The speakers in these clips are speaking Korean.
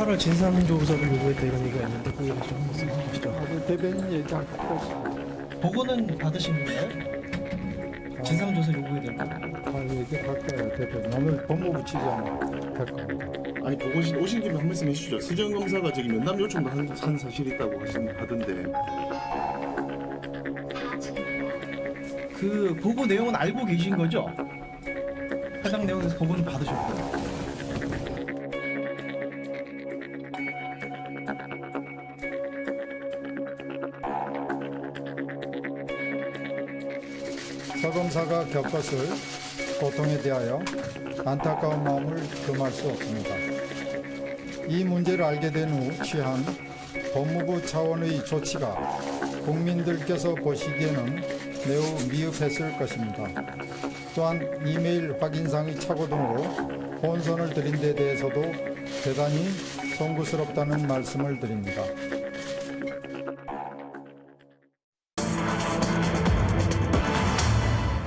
8월 진상조사를 요구했다 이런 얘기가 있는데 그거에 대해서 좀 말씀해 주시죠. 대변인 얘기할 것이 보고는 받으신 건가요? 진상조사 요구에 대한 보고. 다 얘기할 거예요. 대변인 오늘 법무부 취재하면 될 겁니다. 아니 보고실 오신 김에 한 말씀 해주시죠. 수정검사가 저기 면담 요청도 한 사실이 있다고 하던데. 그 보고 내용은 알고 계신 거죠? 해당 내용에서 보고는 받으셨고요. 서 검사가 겪었을 고통에 대하여 안타까운 마음을 금할 수 없습니다. 이 문제를 알게 된 후 취한 법무부 차원의 조치가 국민들께서 보시기에는 매우 미흡했을 것입니다. 또한 이메일 확인상의 착오 등으로 혼선을 드린 데 대해서도 대단히 송구스럽다는 말씀을 드립니다.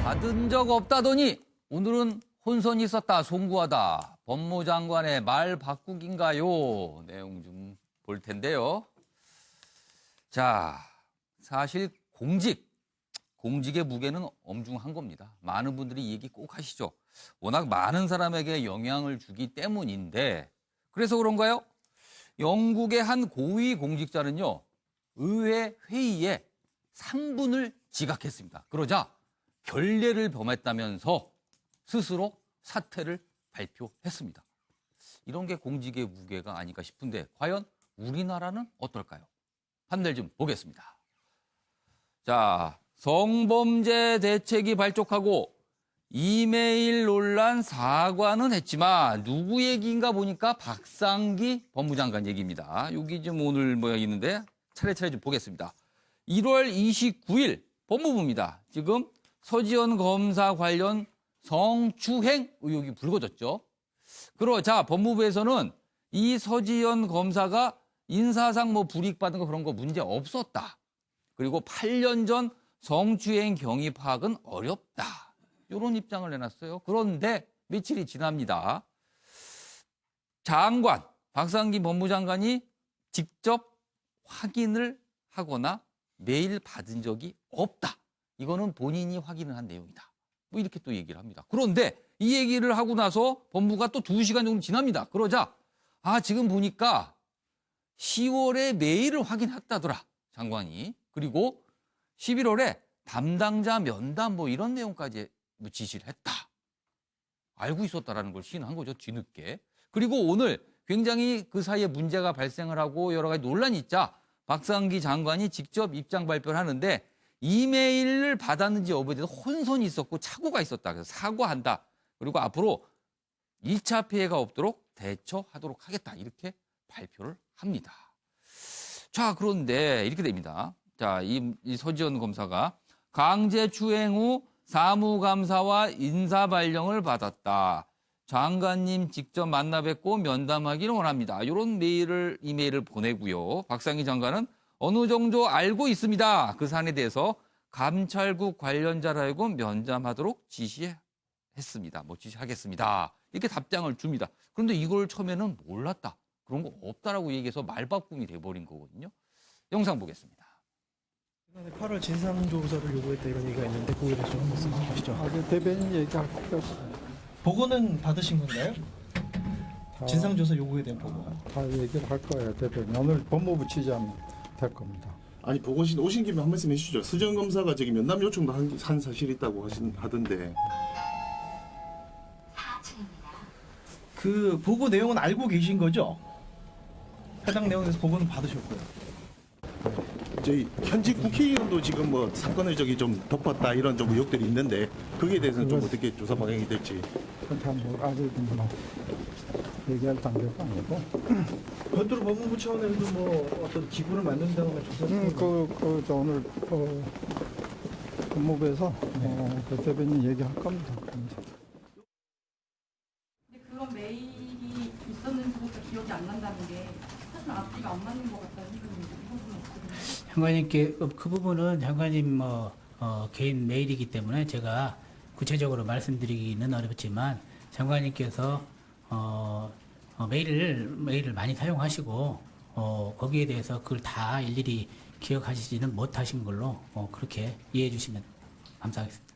받은 적 없다더니 오늘은 혼선이 있었다, 송구하다. 법무장관의 말 바꾸기인가요? 내용 좀 볼 텐데요. 자, 사실 공직의 무게는 엄중한 겁니다. 많은 분들이 이 얘기 꼭 하시죠. 워낙 많은 사람에게 영향을 주기 때문인데 그래서 그런가요? 영국의 한 고위 공직자는요. 의회 회의에 3분을 지각했습니다. 그러자 결례를 범했다면서 스스로 사퇴를 발표했습니다. 이런 게 공직의 무게가 아닐까 싶은데 과연 우리나라는 어떨까요? 판넬 좀 보겠습니다. 자, 성범죄 대책이 발족하고 이메일 논란 사과는 했지만 누구 얘기인가 보니까 박상기 법무장관 얘기입니다. 여기 좀 오늘 있는데 차례차례 좀 보겠습니다. 1월 29일 법무부입니다. 지금 서지현 검사 관련 성추행 의혹이 불거졌죠. 그러자 법무부에서는 이 서지현 검사가 인사상 불이익 받은 거 그런 거 문제 없었다. 그리고 8년 전 성추행 경위 파악은 어렵다. 이런 입장을 내놨어요. 그런데 며칠이 지납니다. 장관, 박상기 법무장관이 직접 확인을 하거나 메일 받은 적이 없다. 이거는 본인이 확인을 한 내용이다. 이렇게 또 얘기를 합니다. 그런데 이 얘기를 하고 나서 법무부가 또 2시간 정도 지납니다. 그러자 지금 보니까 10월에 메일을 확인했다더라. 장관이. 그리고 11월에 담당자 면담 이런 내용까지 지시를 했다. 알고 있었다라는 걸 시인한 거죠. 뒤늦게. 그리고 오늘 굉장히 그 사이에 문제가 발생을 하고 여러 가지 논란이 있자 박상기 장관이 직접 입장 발표를 하는데 이메일을 받았는지 여부에 대해서 혼선이 있었고 착오가 있었다. 그래서 사과한다. 그리고 앞으로 2차 피해가 없도록 대처하도록 하겠다. 이렇게 발표를 합니다. 자, 그런데 이렇게 됩니다. 자, 이 서지현 검사가 강제추행 후 사무감사와 인사발령을 받았다. 장관님 직접 만나 뵙고 면담하기를 원합니다. 이런 이메일을 보내고요. 박상기 장관은 어느 정도 알고 있습니다. 그 사안에 대해서 감찰국 관련자를 알고 면담하도록 지시했습니다. 지시하겠습니다. 이렇게 답장을 줍니다. 그런데 이걸 처음에는 몰랐다. 그런 거 없다라고 얘기해서 말바꿈이 돼버린 거거든요. 영상 보겠습니다. 8월 진상조사를 요구했다 이런 얘기가 있는데 그거에 대해서 좀 말씀해 주시죠. 대변인 얘기할 것이 보고는 받으신 건가요? 진상조사 요구에 대한 보고. 다 얘기를 할 거예요. 대변인 오늘 법무부 취재하면 될 겁니다. 아니 보고실 오신 김에 한 말씀 해주시죠. 수정검사가 저기 면담 요청도 한 사실이 있다고 하던데. 그 보고 내용은 알고 계신 거죠? 해당 내용에서 보고는 받으셨고요. 저희 현직 국회의원도 지금 사건을 좀 덮었다 이런 좀 의혹들이 있는데 거기에 대해서는 좀 어떻게 조사 방향이 될지. 아직 얘기할 단계가 아니고. 별도로 법무부 차원에서도 어떤 기구를 만든다거나 조사를 오늘 법무부에서 그 대변인 얘기할 겁니다. 근데 그런 메일이 있었는지부터 기억이 안 난다는 게 사실 앞뒤가 안 맞는 것 같다는 생각이 들거든요. 장관님께 그 부분은 장관님 개인 메일이기 때문에 제가 구체적으로 말씀드리기는 어렵지만 장관님께서 메일을 많이 사용하시고 거기에 대해서 그걸 다 일일이 기억하시지는 못하신 걸로 그렇게 이해해 주시면 감사하겠습니다.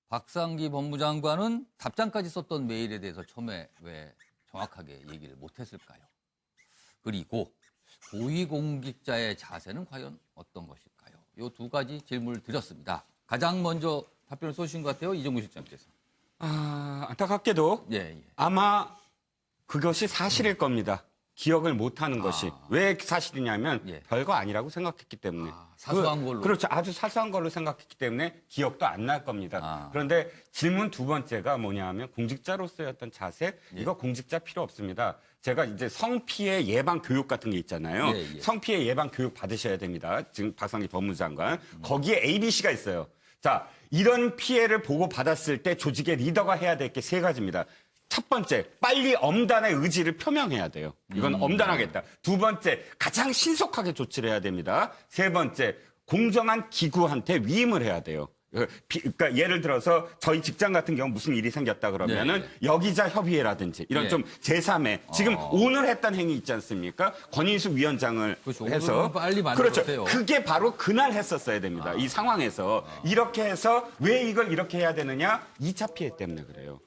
박상기 법무장관은 답장까지 썼던 메일에 대해서 처음에 왜 정확하게 얘기를 못했을까요? 그리고 고위공직자의 자세는 과연 어떤 것일까요? 이 두 가지 질문을 드렸습니다. 가장 먼저 답변을 쏘신 것 같아요, 이종구 실장께서. 안타깝게도 예. 아마 그것이 사실일 겁니다. 기억을 못하는 것이. 왜 사실이냐면 예. 별거 아니라고 생각했기 때문에. 사소한 걸로. 그렇죠. 아주 사소한 걸로 생각했기 때문에 기억도 안 날 겁니다. 그런데 질문 두 번째가 뭐냐면 공직자로서의 어떤 자세, 이거 공직자 필요 없습니다. 제가 이제 성피해 예방 교육 같은 게 있잖아요. 성피해 예방 교육 받으셔야 됩니다. 지금 박상기 법무장관. 거기에 ABC가 있어요. 자, 이런 피해를 보고 받았을 때 조직의 리더가 해야 될 게 세 가지입니다. 첫 번째, 빨리 엄단의 의지를 표명해야 돼요. 이건 엄단하겠다. 두 번째, 가장 신속하게 조치를 해야 됩니다. 세 번째, 공정한 기구한테 위임을 해야 돼요. 그러니까 예를 들어서 저희 직장 같은 경우 무슨 일이 생겼다 그러면은 여기자 협의회라든지 이런 좀 제3회 지금 오늘 했던 행위 있지 않습니까? 권인숙 위원장을 그렇죠. 해서 빨리 그렇죠. 만들었어요. 그게 바로 그날 했었어야 됩니다. 이 상황에서 이렇게 해서 왜 이걸 이렇게 해야 되느냐? 2차 피해 때문에 그래요.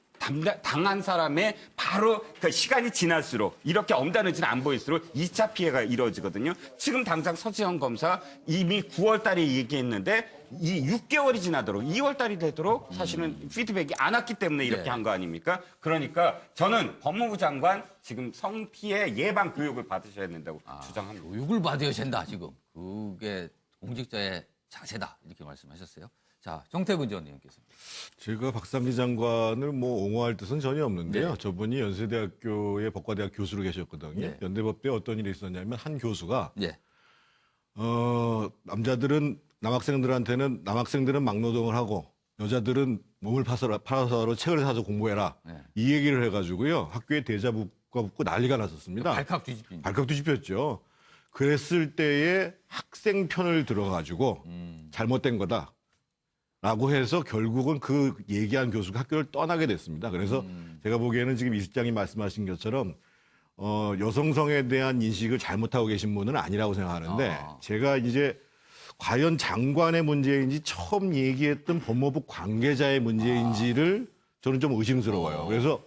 당한 사람의 바로 그 시간이 지날수록 이렇게 엄단 의지는 안 보일수록 2차 피해가 이루어지거든요. 지금 당장 서지현 검사 이미 9월 달에 얘기했는데 이 6개월이 지나도록 2월 달이 되도록 사실은 피드백이 안 왔기 때문에 이렇게 한 거 아닙니까? 그러니까 저는 법무부 장관 지금 성피해 예방 교육을 받으셔야 된다고 주장합니다. 교육을 받아야 된다, 지금. 그게 공직자의 자세다, 이렇게 말씀하셨어요. 자, 정태근 전 의원께서. 제가 박상기 장관을 뭐 옹호할 뜻은 전혀 없는데요. 저분이 연세대학교의 법과대학 교수로 계셨거든요. 연대법대에 어떤 일이 있었냐면 한 교수가 남학생들은 막노동을 하고 여자들은 몸을 팔아서 책을 사서 공부해라. 이 얘기를 해가지고요. 학교에 대자부가 붙고 난리가 났었습니다. 발칵 뒤집힌. 발칵 뒤집혔죠. 그랬을 때에 학생 편을 들어가지고 잘못된 거다. 라고 해서 결국은 그 얘기한 교수가 학교를 떠나게 됐습니다. 그래서 제가 보기에는 지금 이 실장이 말씀하신 것처럼 여성성에 대한 인식을 잘못하고 계신 분은 아니라고 생각하는데 제가 이제 과연 장관의 문제인지 처음 얘기했던 법무부 관계자의 문제인지를 저는 좀 의심스러워요. 그래서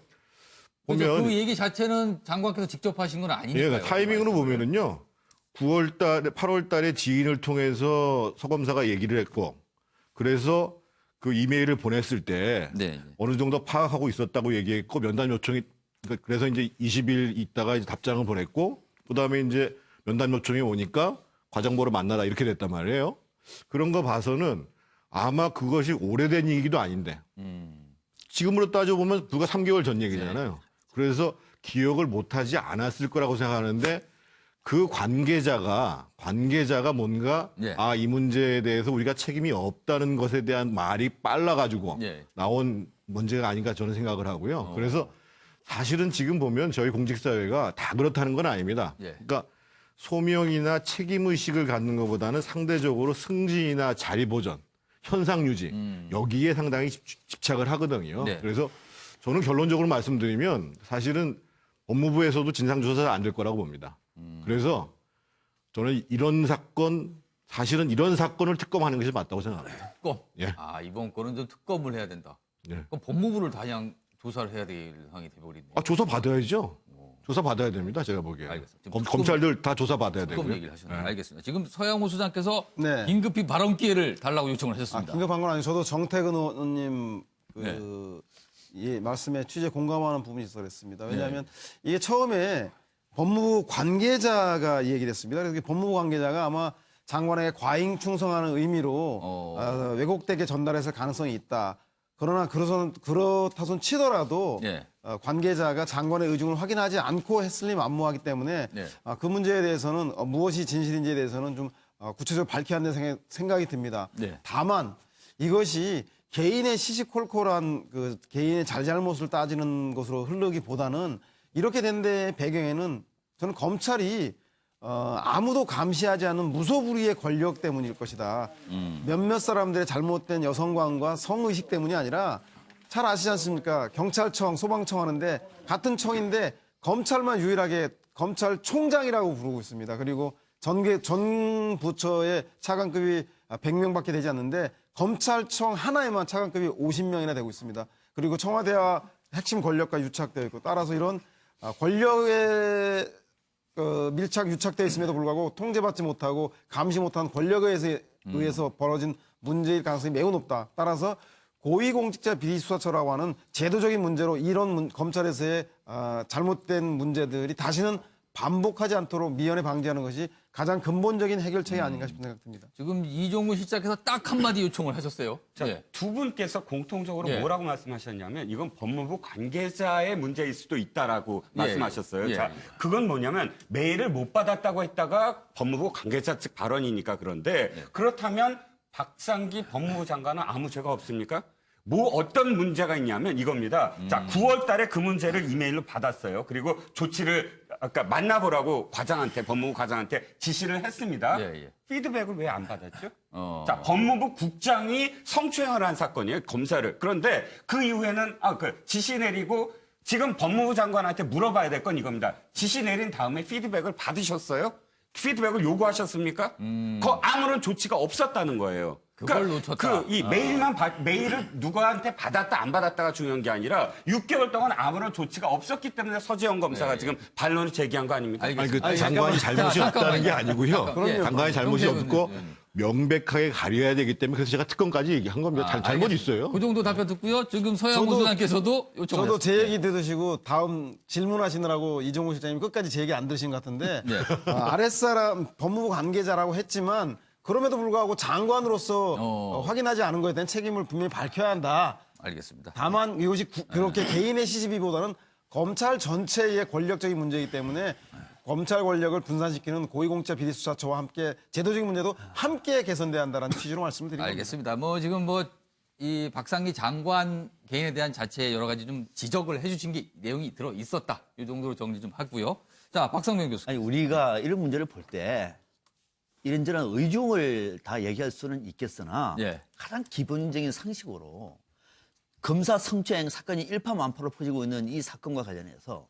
보면 그 얘기 자체는 장관께서 직접 하신 건 아니니까요. 타이밍으로 보면은요. 8월 달에 지인을 통해서 서 검사가 얘기를 했고 그래서 그 이메일을 보냈을 때 어느 정도 파악하고 있었다고 얘기했고 면담 요청이 그래서 이제 20일 있다가 이제 답장을 보냈고 그다음에 이제 면담 요청이 오니까 과정보러 만나라 이렇게 됐단 말이에요. 그런 거 봐서는 아마 그것이 오래된 얘기도 아닌데 지금으로 따져보면 불과 3개월 전 얘기잖아요. 그래서 기억을 못하지 않았을 거라고 생각하는데 그 관계자가 뭔가 이 문제에 대해서 우리가 책임이 없다는 것에 대한 말이 빨라가지고 나온 문제가 아닌가 저는 생각을 하고요. 그래서 사실은 지금 보면 저희 공직사회가 다 그렇다는 건 아닙니다. 그러니까 소명이나 책임의식을 갖는 것보다는 상대적으로 승진이나 자리보전, 현상유지 여기에 상당히 집착을 하거든요. 그래서 저는 결론적으로 말씀드리면 사실은 법무부에서도 진상조사가 안 될 거라고 봅니다. 그래서 저는 사실은 이런 사건을 특검하는 것이 맞다고 생각합니다. 특검? 이번 건은 좀 특검을 해야 된다. 그럼 법무부를 그냥 조사를 해야 될 상황이 돼버리네요. 조사 받아야죠. 조사 받아야 됩니다. 제가 보기에. 알겠습니다. 검찰들 다 조사 받아야 되고요. 특검 얘기를 하셨네요. 알겠습니다. 지금 서양호 수장께서 긴급히 발언 기회를 달라고 요청을 하셨습니다. 긴급한 건 아니고 저도 정태근 의원님 말씀에 취재 공감하는 부분이 있어서 그랬습니다. 왜냐하면 이게 처음에 법무부 관계자가 이 얘기를 했습니다. 그래서 법무부 관계자가 아마 장관에게 과잉 충성하는 의미로 왜곡되게 전달했을 가능성이 있다. 그러나 그렇다손 치더라도 관계자가 장관의 의중을 확인하지 않고 했을 리 만무하기 때문에 그 문제에 대해서는 무엇이 진실인지에 대해서는 좀 구체적으로 밝혀야 한다는 생각이 듭니다. 다만 이것이 개인의 시시콜콜한 그 개인의 잘잘못을 따지는 것으로 흐르기보다는 이렇게 된 데 배경에는 저는 검찰이 아무도 감시하지 않는 무소불위의 권력 때문일 것이다. 몇몇 사람들의 잘못된 여성관과 성의식 때문이 아니라 잘 아시지 않습니까? 경찰청, 소방청 하는데 같은 청인데 검찰만 유일하게 검찰총장이라고 부르고 있습니다. 그리고 전 부처의 차관급이 100명밖에 되지 않는데 검찰청 하나에만 차관급이 50명이나 되고 있습니다. 그리고 청와대와 핵심 권력과 유착되어 있고 따라서 이런 권력에 밀착 유착되어 있음에도 불구하고 통제받지 못하고 감시 못한 권력에 의해서 벌어진 문제일 가능성이 매우 높다. 따라서 고위공직자 비리수사처라고 하는 제도적인 문제로 이런 검찰에서의 잘못된 문제들이 다시는 반복하지 않도록 미연에 방지하는 것이 가장 근본적인 해결책이 아닌가 싶은 생각 듭니다. 지금 이종무 실장께서 딱 한마디 요청을 하셨어요. 자, 예. 두 분께서 공통적으로 예. 뭐라고 말씀하셨냐면 이건 법무부 관계자의 문제일 수도 있다라고 말씀하셨어요. 예. 자, 그건 뭐냐면 메일을 못 받았다고 했다가 법무부 관계자 측 발언이니까 그런데 그렇다면 박상기 법무부 장관은 아무 죄가 없습니까? 뭐 어떤 문제가 있냐면 이겁니다. 자, 9월 달에 그 문제를 이메일로 받았어요. 그리고 조치를 아까 만나보라고 법무부 과장한테 지시를 했습니다. 예. 피드백을 왜 안 받았죠? 자, 법무부 국장이 성추행을 한 사건이에요. 검사를. 그런데 그 이후에는 지시 내리고 지금 법무부 장관한테 물어봐야 될 건 이겁니다. 지시 내린 다음에 피드백을 받으셨어요? 피드백을 요구하셨습니까? 그 아무런 조치가 없었다는 거예요. 그걸 놓쳤다. 메일을 누구한테 받았다 안 받았다가 중요한 게 아니라 6개월 동안 아무런 조치가 없었기 때문에 서지영 검사가 지금 반론을 제기한 거 아닙니까? 아니, 그 장관이 잘못이 없다는 게 아니고요. 장관이 잘못이 없고 명백하게 가려야 되기 때문에 그래서 제가 특검까지 얘기한 겁니다. 잘못 있어요. 그 정도 답변 듣고요. 지금 서영훈 수장께서도 요청을 저도 제 했습니다. 얘기 들으시고 다음 질문하시느라고 이종우 실장님 끝까지 제 얘기 안 들으신 것 같은데 아랫사람 법무부 관계자라고 했지만 그럼에도 불구하고 장관으로서 확인하지 않은 것에 대한 책임을 분명히 밝혀야 한다. 알겠습니다. 다만 이것이 그렇게 개인의 시시비보다는 검찰 전체의 권력적인 문제이기 때문에 검찰 권력을 분산시키는 고위공직자 비리수사처와 함께 제도적인 문제도 함께 개선돼야 한다는 취지로 말씀을 드립니다. 알겠습니다. 지금 이 박상기 장관 개인에 대한 자체의 여러 가지 좀 지적을 해주신 게 내용이 들어 있었다. 이 정도로 정리 좀 하고요. 자, 박상명 교수. 아니, 우리가 이런 문제를 볼 때 이런저런 의중을 다 얘기할 수는 있겠으나 가장 기본적인 상식으로 검사 성추행 사건이 일파만파로 퍼지고 있는 이 사건과 관련해서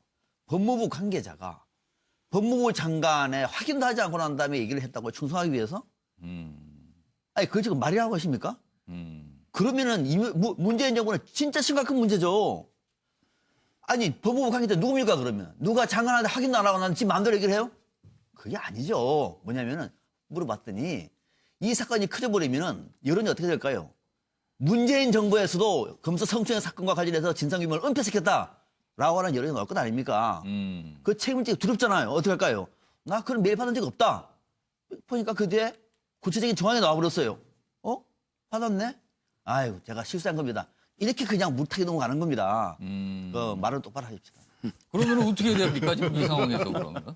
법무부 관계자가 법무부 장관의 확인도 하지 않고 난 다음에 얘기를 했다고 충성하기 위해서? 아니, 그거 지금 말이라고 하십니까? 그러면은 문재인 정부는 진짜 심각한 문제죠. 아니, 법무부 관계자 누굽니까, 그러면? 누가 장관한테 확인도 안 하고 나는 지 마음대로 얘기를 해요? 그게 아니죠. 뭐냐면은 물어봤더니 이 사건이 커져버리면은 여론이 어떻게 될까요? 문재인 정부에서도 검사 성추행 사건과 관련해서 진상규명을 은폐시켰다라고 하는 여론이 나올 것 아닙니까? 그 책임지기 두렵잖아요. 어떻게 할까요? 나 그런 메일 받은 적 없다. 보니까 그 뒤에 구체적인 정황이 나와버렸어요. 받았네? 아유, 제가 실수한 겁니다. 이렇게 그냥 물타기 넘어가는 겁니다. 말을 똑바로 하십시오. 그러면 어떻게 해야 됩니까? 지금 이 상황에서 그러면?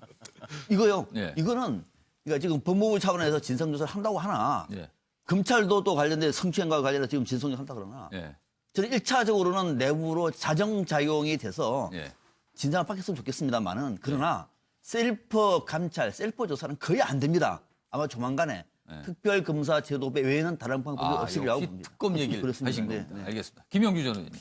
이거요. 이거는 그러니까 지금 법무부 차원에서 진상조사를 한다고 하나 검찰도 또 관련된 성추행과 관련해서 지금 진상조사를 한다 그러나 저는 1차적으로는 내부로 자정작용이 돼서 진상을 밝혔으면 좋겠습니다만은 그러나 셀프 감찰, 셀프 조사는 거의 안 됩니다. 아마 조만간에 특별검사 제도 외에는 다른 방법이 없으리라고 봅니다. 특검 얘기를 하신 겁니다. 알겠습니다. 김영규 전 의원님.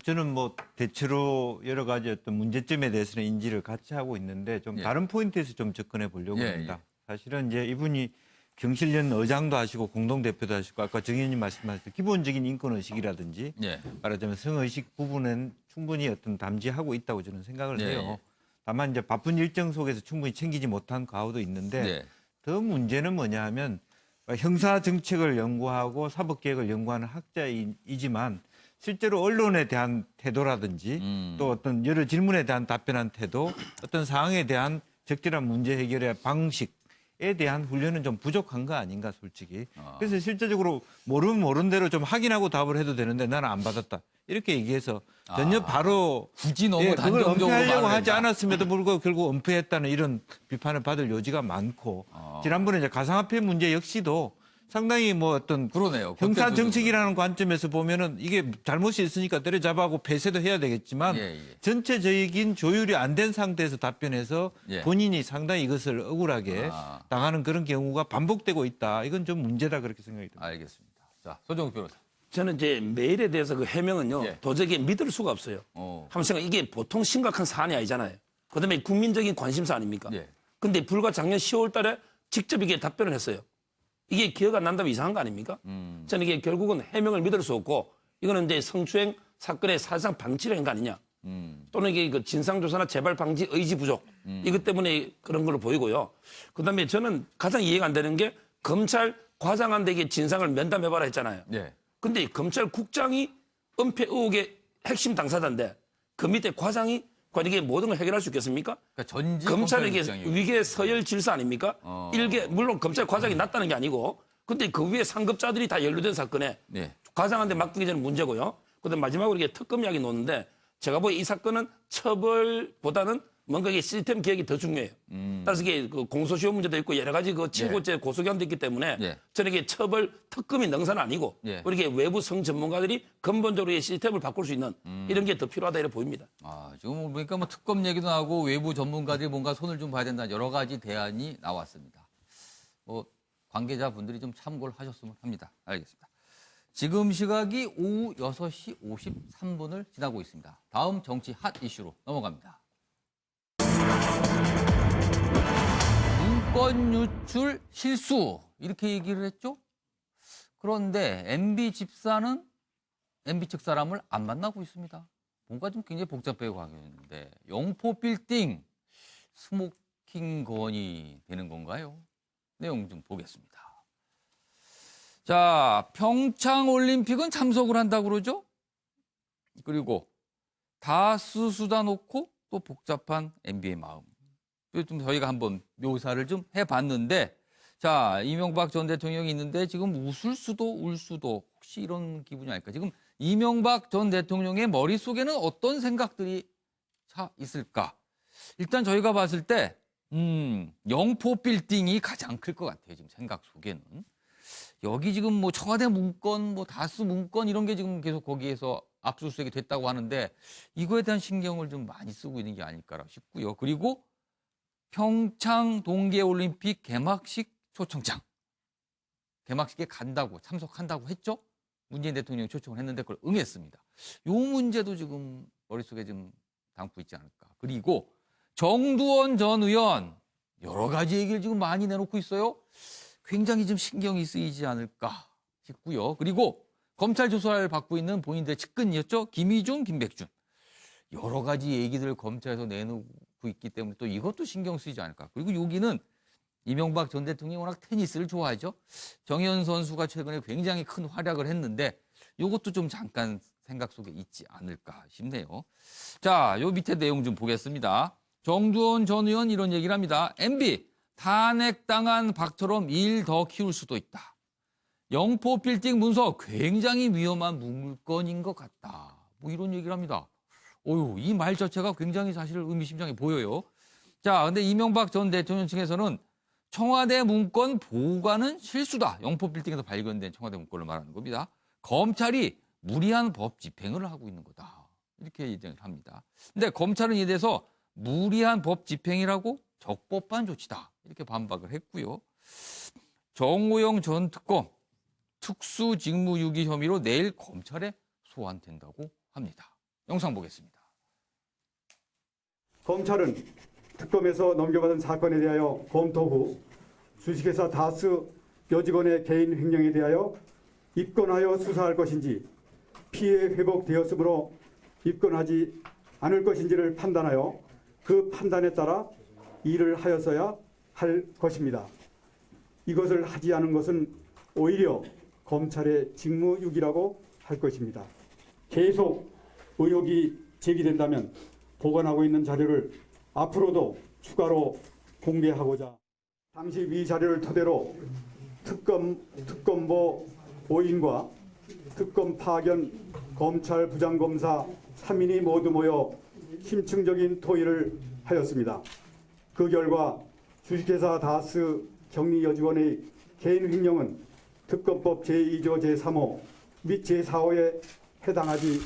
저는 대체로 여러 가지 어떤 문제점에 대해서는 인지를 같이 하고 있는데 좀 다른 포인트에서 좀 접근해 보려고 합니다. 사실은 이제 이분이 경실련 의장도 하시고 공동대표도 하시고 아까 정 의원님 말씀하셨던 기본적인 인권의식이라든지 말하자면 성의식 부분은 충분히 어떤 담지하고 있다고 저는 생각을 해요. 다만 이제 바쁜 일정 속에서 충분히 챙기지 못한 과오도 있는데 더 문제는 뭐냐 하면 형사정책을 연구하고 사법개혁을 연구하는 학자이지만 실제로 언론에 대한 태도라든지 또 어떤 여러 질문에 대한 답변한 태도, 어떤 사항에 대한 적절한 문제 해결의 방식에 대한 훈련은 좀 부족한 거 아닌가 솔직히. 그래서 실제적으로 모르는 대로 좀 확인하고 답을 해도 되는데 나는 안 받았다. 이렇게 얘기해서 전혀 바로 굳이 너무 그걸 단정적으로 은폐하려고 하지 말을 않았음에도 불구하고 결국 은폐했다는 이런 비판을 받을 여지가 많고 지난번에 이제 가상화폐 문제 역시도 상당히 어떤 그러네요. 형사 정책이라는 관점에서 보면은 이게 잘못이 있으니까 때려잡아고 폐쇄도 해야 되겠지만 전체적인 조율이 안 된 상태에서 답변해서 본인이 상당히 이것을 억울하게 당하는 그런 경우가 반복되고 있다. 이건 좀 문제다 그렇게 생각이 듭니다. 알겠습니다. 자, 서정욱 변호사. 저는 이제 메일에 대해서 그 해명은요 도저히 믿을 수가 없어요. 한번 생각 이게 보통 심각한 사안이 아니잖아요. 그다음에 국민적인 관심사 아닙니까? 근데 불과 작년 10월달에 직접 이게 답변을 했어요. 이게 기억 안 난다면 이상한 거 아닙니까? 저는 이게 결국은 해명을 믿을 수 없고 이거는 이제 성추행 사건의 사실상 방치를 한 거 아니냐. 또는 이게 그 진상조사나 재발 방지 의지 부족 이것 때문에 그런 걸로 보이고요. 그다음에 저는 가장 이해가 안 되는 게 검찰 과장한테 진상을 면담해봐라 했잖아요. 근데 검찰국장이 은폐 의혹의 핵심 당사자인데 그 밑에 과장이 과연 이게 모든 걸 해결할 수 있겠습니까? 그러니까 검찰에게 위계 서열 질서 아닙니까? 일개 물론 검찰 과장이 낮다는 게 아니고 근데 그 위에 상급자들이 다 연루된 사건에 과장한테 맡기기 전에 문제고요. 그다음 마지막으로 이게 특검 이야기 놓는데 제가 보기에 이 사건은 처벌보다는 뭔가 이게 시스템 개혁이 더 중요해요. 따라서 이게 그 공소시효 문제도 있고 여러 가지 그 친고죄 고소기한도 있기 때문에 저는 이게 처벌 특검이 능사는 아니고 이렇게 외부 성 전문가들이 근본적으로 이 시스템을 바꿀 수 있는 이런 게 더 필요하다 이렇게 보입니다. 지금 보니까 뭐 특검 얘기도 나오고 외부 전문가들이 뭔가 손을 좀 봐야 된다 여러 가지 대안이 나왔습니다. 뭐 관계자분들이 좀 참고를 하셨으면 합니다. 알겠습니다. 지금 시각이 오후 6시 53분을 지나고 있습니다. 다음 정치 핫 이슈로 넘어갑니다. 문건 유출 실수 이렇게 얘기를 했죠. 그런데 MB 집사는 MB 측 사람을 안 만나고 있습니다. 뭔가 좀 굉장히 복잡해 가겠는데 영포 빌딩 스모킹 건이 되는 건가요? 내용 좀 보겠습니다. 자, 평창 올림픽은 참석을 한다고 그러죠. 그리고 다수 수다 놓고 또 복잡한 MB의 마음. 좀 저희가 한번 묘사를 좀 해봤는데, 자, 이명박 전 대통령이 있는데 지금 웃을 수도 울 수도 혹시 이런 기분이 아닐까? 지금 이명박 전 대통령의 머릿속에는 어떤 생각들이 차 있을까? 일단 저희가 봤을 때, 영포 빌딩이 가장 클 것 같아요. 지금 생각 속에는. 여기 지금 뭐 청와대 문건, 뭐 다수 문건 이런 게 지금 계속 거기에서 압수수색이 됐다고 하는데 이거에 대한 신경을 좀 많이 쓰고 있는 게 아닐까 싶고요. 그리고 평창 동계올림픽 개막식 초청장. 개막식에 간다고 참석한다고 했죠. 문재인 대통령이 초청을 했는데 그걸 응했습니다. 이 문제도 지금 머릿속에 좀 담고 있지 않을까. 그리고 정두원 전 의원 여러 가지 얘기를 지금 많이 내놓고 있어요. 굉장히 좀 신경이 쓰이지 않을까 싶고요. 그리고 검찰 조사를 받고 있는 본인들의 측근이었죠. 김희중, 김백준. 여러 가지 얘기들을 검찰에서 내놓고 있기 때문에 또 이것도 신경 쓰이지 않을까. 그리고 여기는 이명박 전 대통령이 워낙 테니스를 좋아하죠. 정현 선수가 최근에 굉장히 큰 활약을 했는데 이것도 좀 잠깐 생각 속에 있지 않을까 싶네요. 자, 요 밑에 내용 좀 보겠습니다. 정두원 전 의원 이런 얘기를 합니다. MB 탄핵당한 박처럼 일 더 키울 수도 있다. 영포 빌딩 문서 굉장히 위험한 물건인 것 같다. 뭐 이런 얘기를 합니다. 어휴, 이 말 자체가 굉장히 사실 의미심장해 보여요. 자, 근데 이명박 전 대통령 측에서는 청와대 문건 보관은 실수다. 영포 빌딩에서 발견된 청와대 문건을 말하는 겁니다. 검찰이 무리한 법 집행을 하고 있는 거다. 이렇게 얘기를 합니다. 근데 검찰은 이에 대해서 무리한 법 집행이라고 적법한 조치다. 이렇게 반박을 했고요. 정호영 전 특검 특수직무유기 혐의로 내일 검찰에 소환된다고 합니다. 영상 보겠습니다. 검찰은 특검에서 넘겨받은 사건에 대하여 검토 후 주식회사 다스 여직원의 개인 횡령에 대하여 입건하여 수사할 것인지 피해 회복되었으므로 입건하지 않을 것인지를 판단하여 그 판단에 따라 일을 하였어야 할 것입니다. 이것을 하지 않은 것은 오히려 검찰의 직무유기라고 할 것입니다. 계속 의혹이 제기된다면 보관하고 있는 자료를 앞으로도 추가로 공개하고자 당시 위 자료를 토대로 특검보 5인과 특검 파견 검찰 부장검사 3인이 모두 모여 심층적인 토의를 하였습니다. 그 결과 주식회사 다스 격리 여직원의 개인 횡령은 특검법 제2조 제3호 및 제4호에 해당하지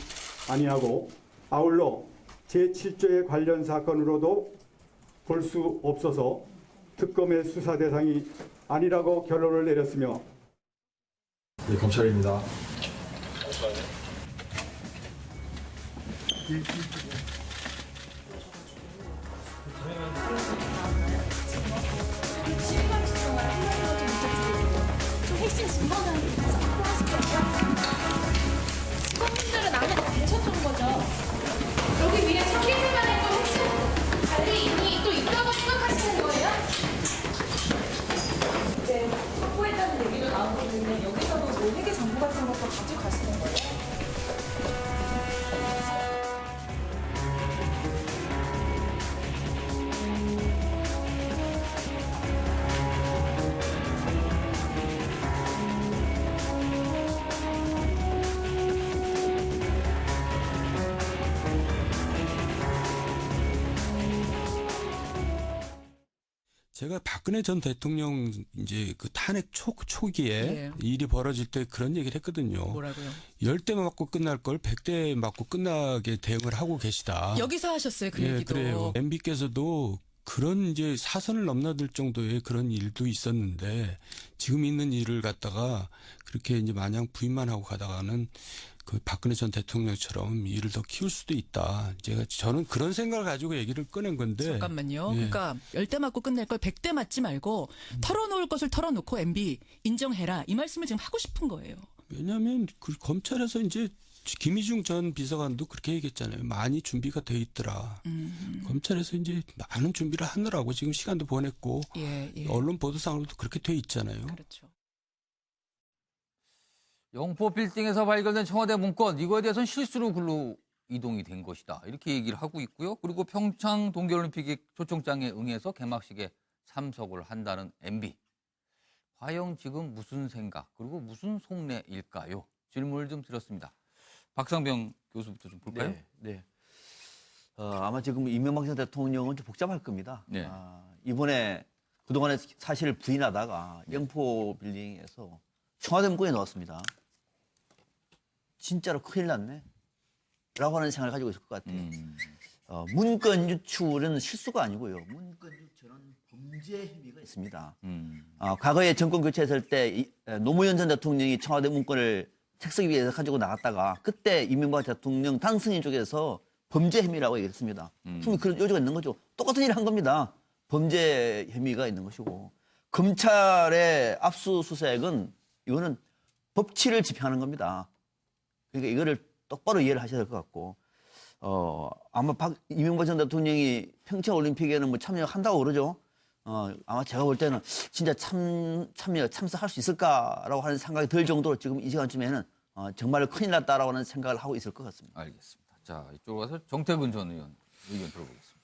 아니하고 아울러 제7조의 관련 사건으로도 볼 수 없어서 특검의 수사 대상이 아니라고 결론을 내렸으며 네, 검찰입니다. 좀 핵심 증거는 직원분들은 안에 다 계셨던 거죠. 여기 위에 청계지만의 또 핵심 달리 이미 또 있다고 생각하시는 거예요? 이제 확보했다는 얘기도 나오고 있는데 여기서도 뭐 회계 정보 같은 것도 가지고 가시는 거예요? 제가 박근혜 전 대통령 이제 그 탄핵 초기에 일이 벌어질 때 그런 얘기를 했거든요. 뭐라고요? 10대 맞고 끝날 걸 100대 맞고 끝나게 대응을 하고 계시다. 여기서 하셨어요, 그 얘기도. 그래요. MB께서도 그런 이제 사선을 넘나들 정도의 그런 일도 있었는데 지금 있는 일을 갖다가 그렇게 이제 마냥 부인만 하고 가다가는 그 박근혜 전 대통령처럼 일을 더 키울 수도 있다. 저는 그런 생각을 가지고 얘기를 꺼낸 건데. 잠깐만요. 그러니까 10대 맞고 끝낼 걸 100대 맞지 말고 털어놓을 것을 털어놓고 MB 인정해라. 이 말씀을 지금 하고 싶은 거예요. 왜냐하면 그 검찰에서 이제 김희중 전 비서관도 그렇게 얘기했잖아요. 많이 준비가 돼 있더라. 검찰에서 이제 많은 준비를 하느라고 지금 시간도 보냈고 언론 보도상으로도 그렇게 돼 있잖아요. 그렇죠. 영포 빌딩에서 발견된 청와대 문건 이거에 대해서는 실수로 글로 이동이 된 것이다. 이렇게 얘기를 하고 있고요. 그리고 평창 동계올림픽 초청장에 응해서 개막식에 참석을 한다는 MB. 과연 지금 무슨 생각 그리고 무슨 속내일까요? 질문을 좀 드렸습니다. 박상병 교수부터 좀 볼까요? 네. 아마 지금 이명박 전 대통령은 좀 복잡할 겁니다. 이번에 그동안에 사실을 부인하다가 영포 빌딩에서 청와대 문건에 넣었습니다. 진짜로 큰일 났네. 라고 하는 생각을 가지고 있을 것 같아요. 문건 유출은 실수가 아니고요. 문건 유출은 범죄 행위가 있습니다. 과거에 정권 교체했을 때 노무현 전 대통령이 청와대 문건을 책쓰기 위해서 가지고 나갔다가 그때 이명박 대통령 당선인 쪽에서 범죄 혐의라고 얘기했습니다. 분명히 그런 요지가 있는 거죠. 똑같은 일을 한 겁니다. 범죄 혐의가 있는 것이고 검찰의 압수수색은 이거는 법치를 집행하는 겁니다. 그러니까 이거를 똑바로 이해를 하셔야 될 것 같고 아마 이명박 전 대통령이 평창올림픽에는 뭐 참여한다고 그러죠. 아마 제가 볼 때는 진짜 참석할 수 있을까라고 하는 생각이 들 정도로 지금 이 시간쯤에는 정말 큰일 났다라고 하는 생각을 하고 있을 것 같습니다. 알겠습니다. 자, 이쪽으로 가서 정태근 전 의원 의견 들어보겠습니다.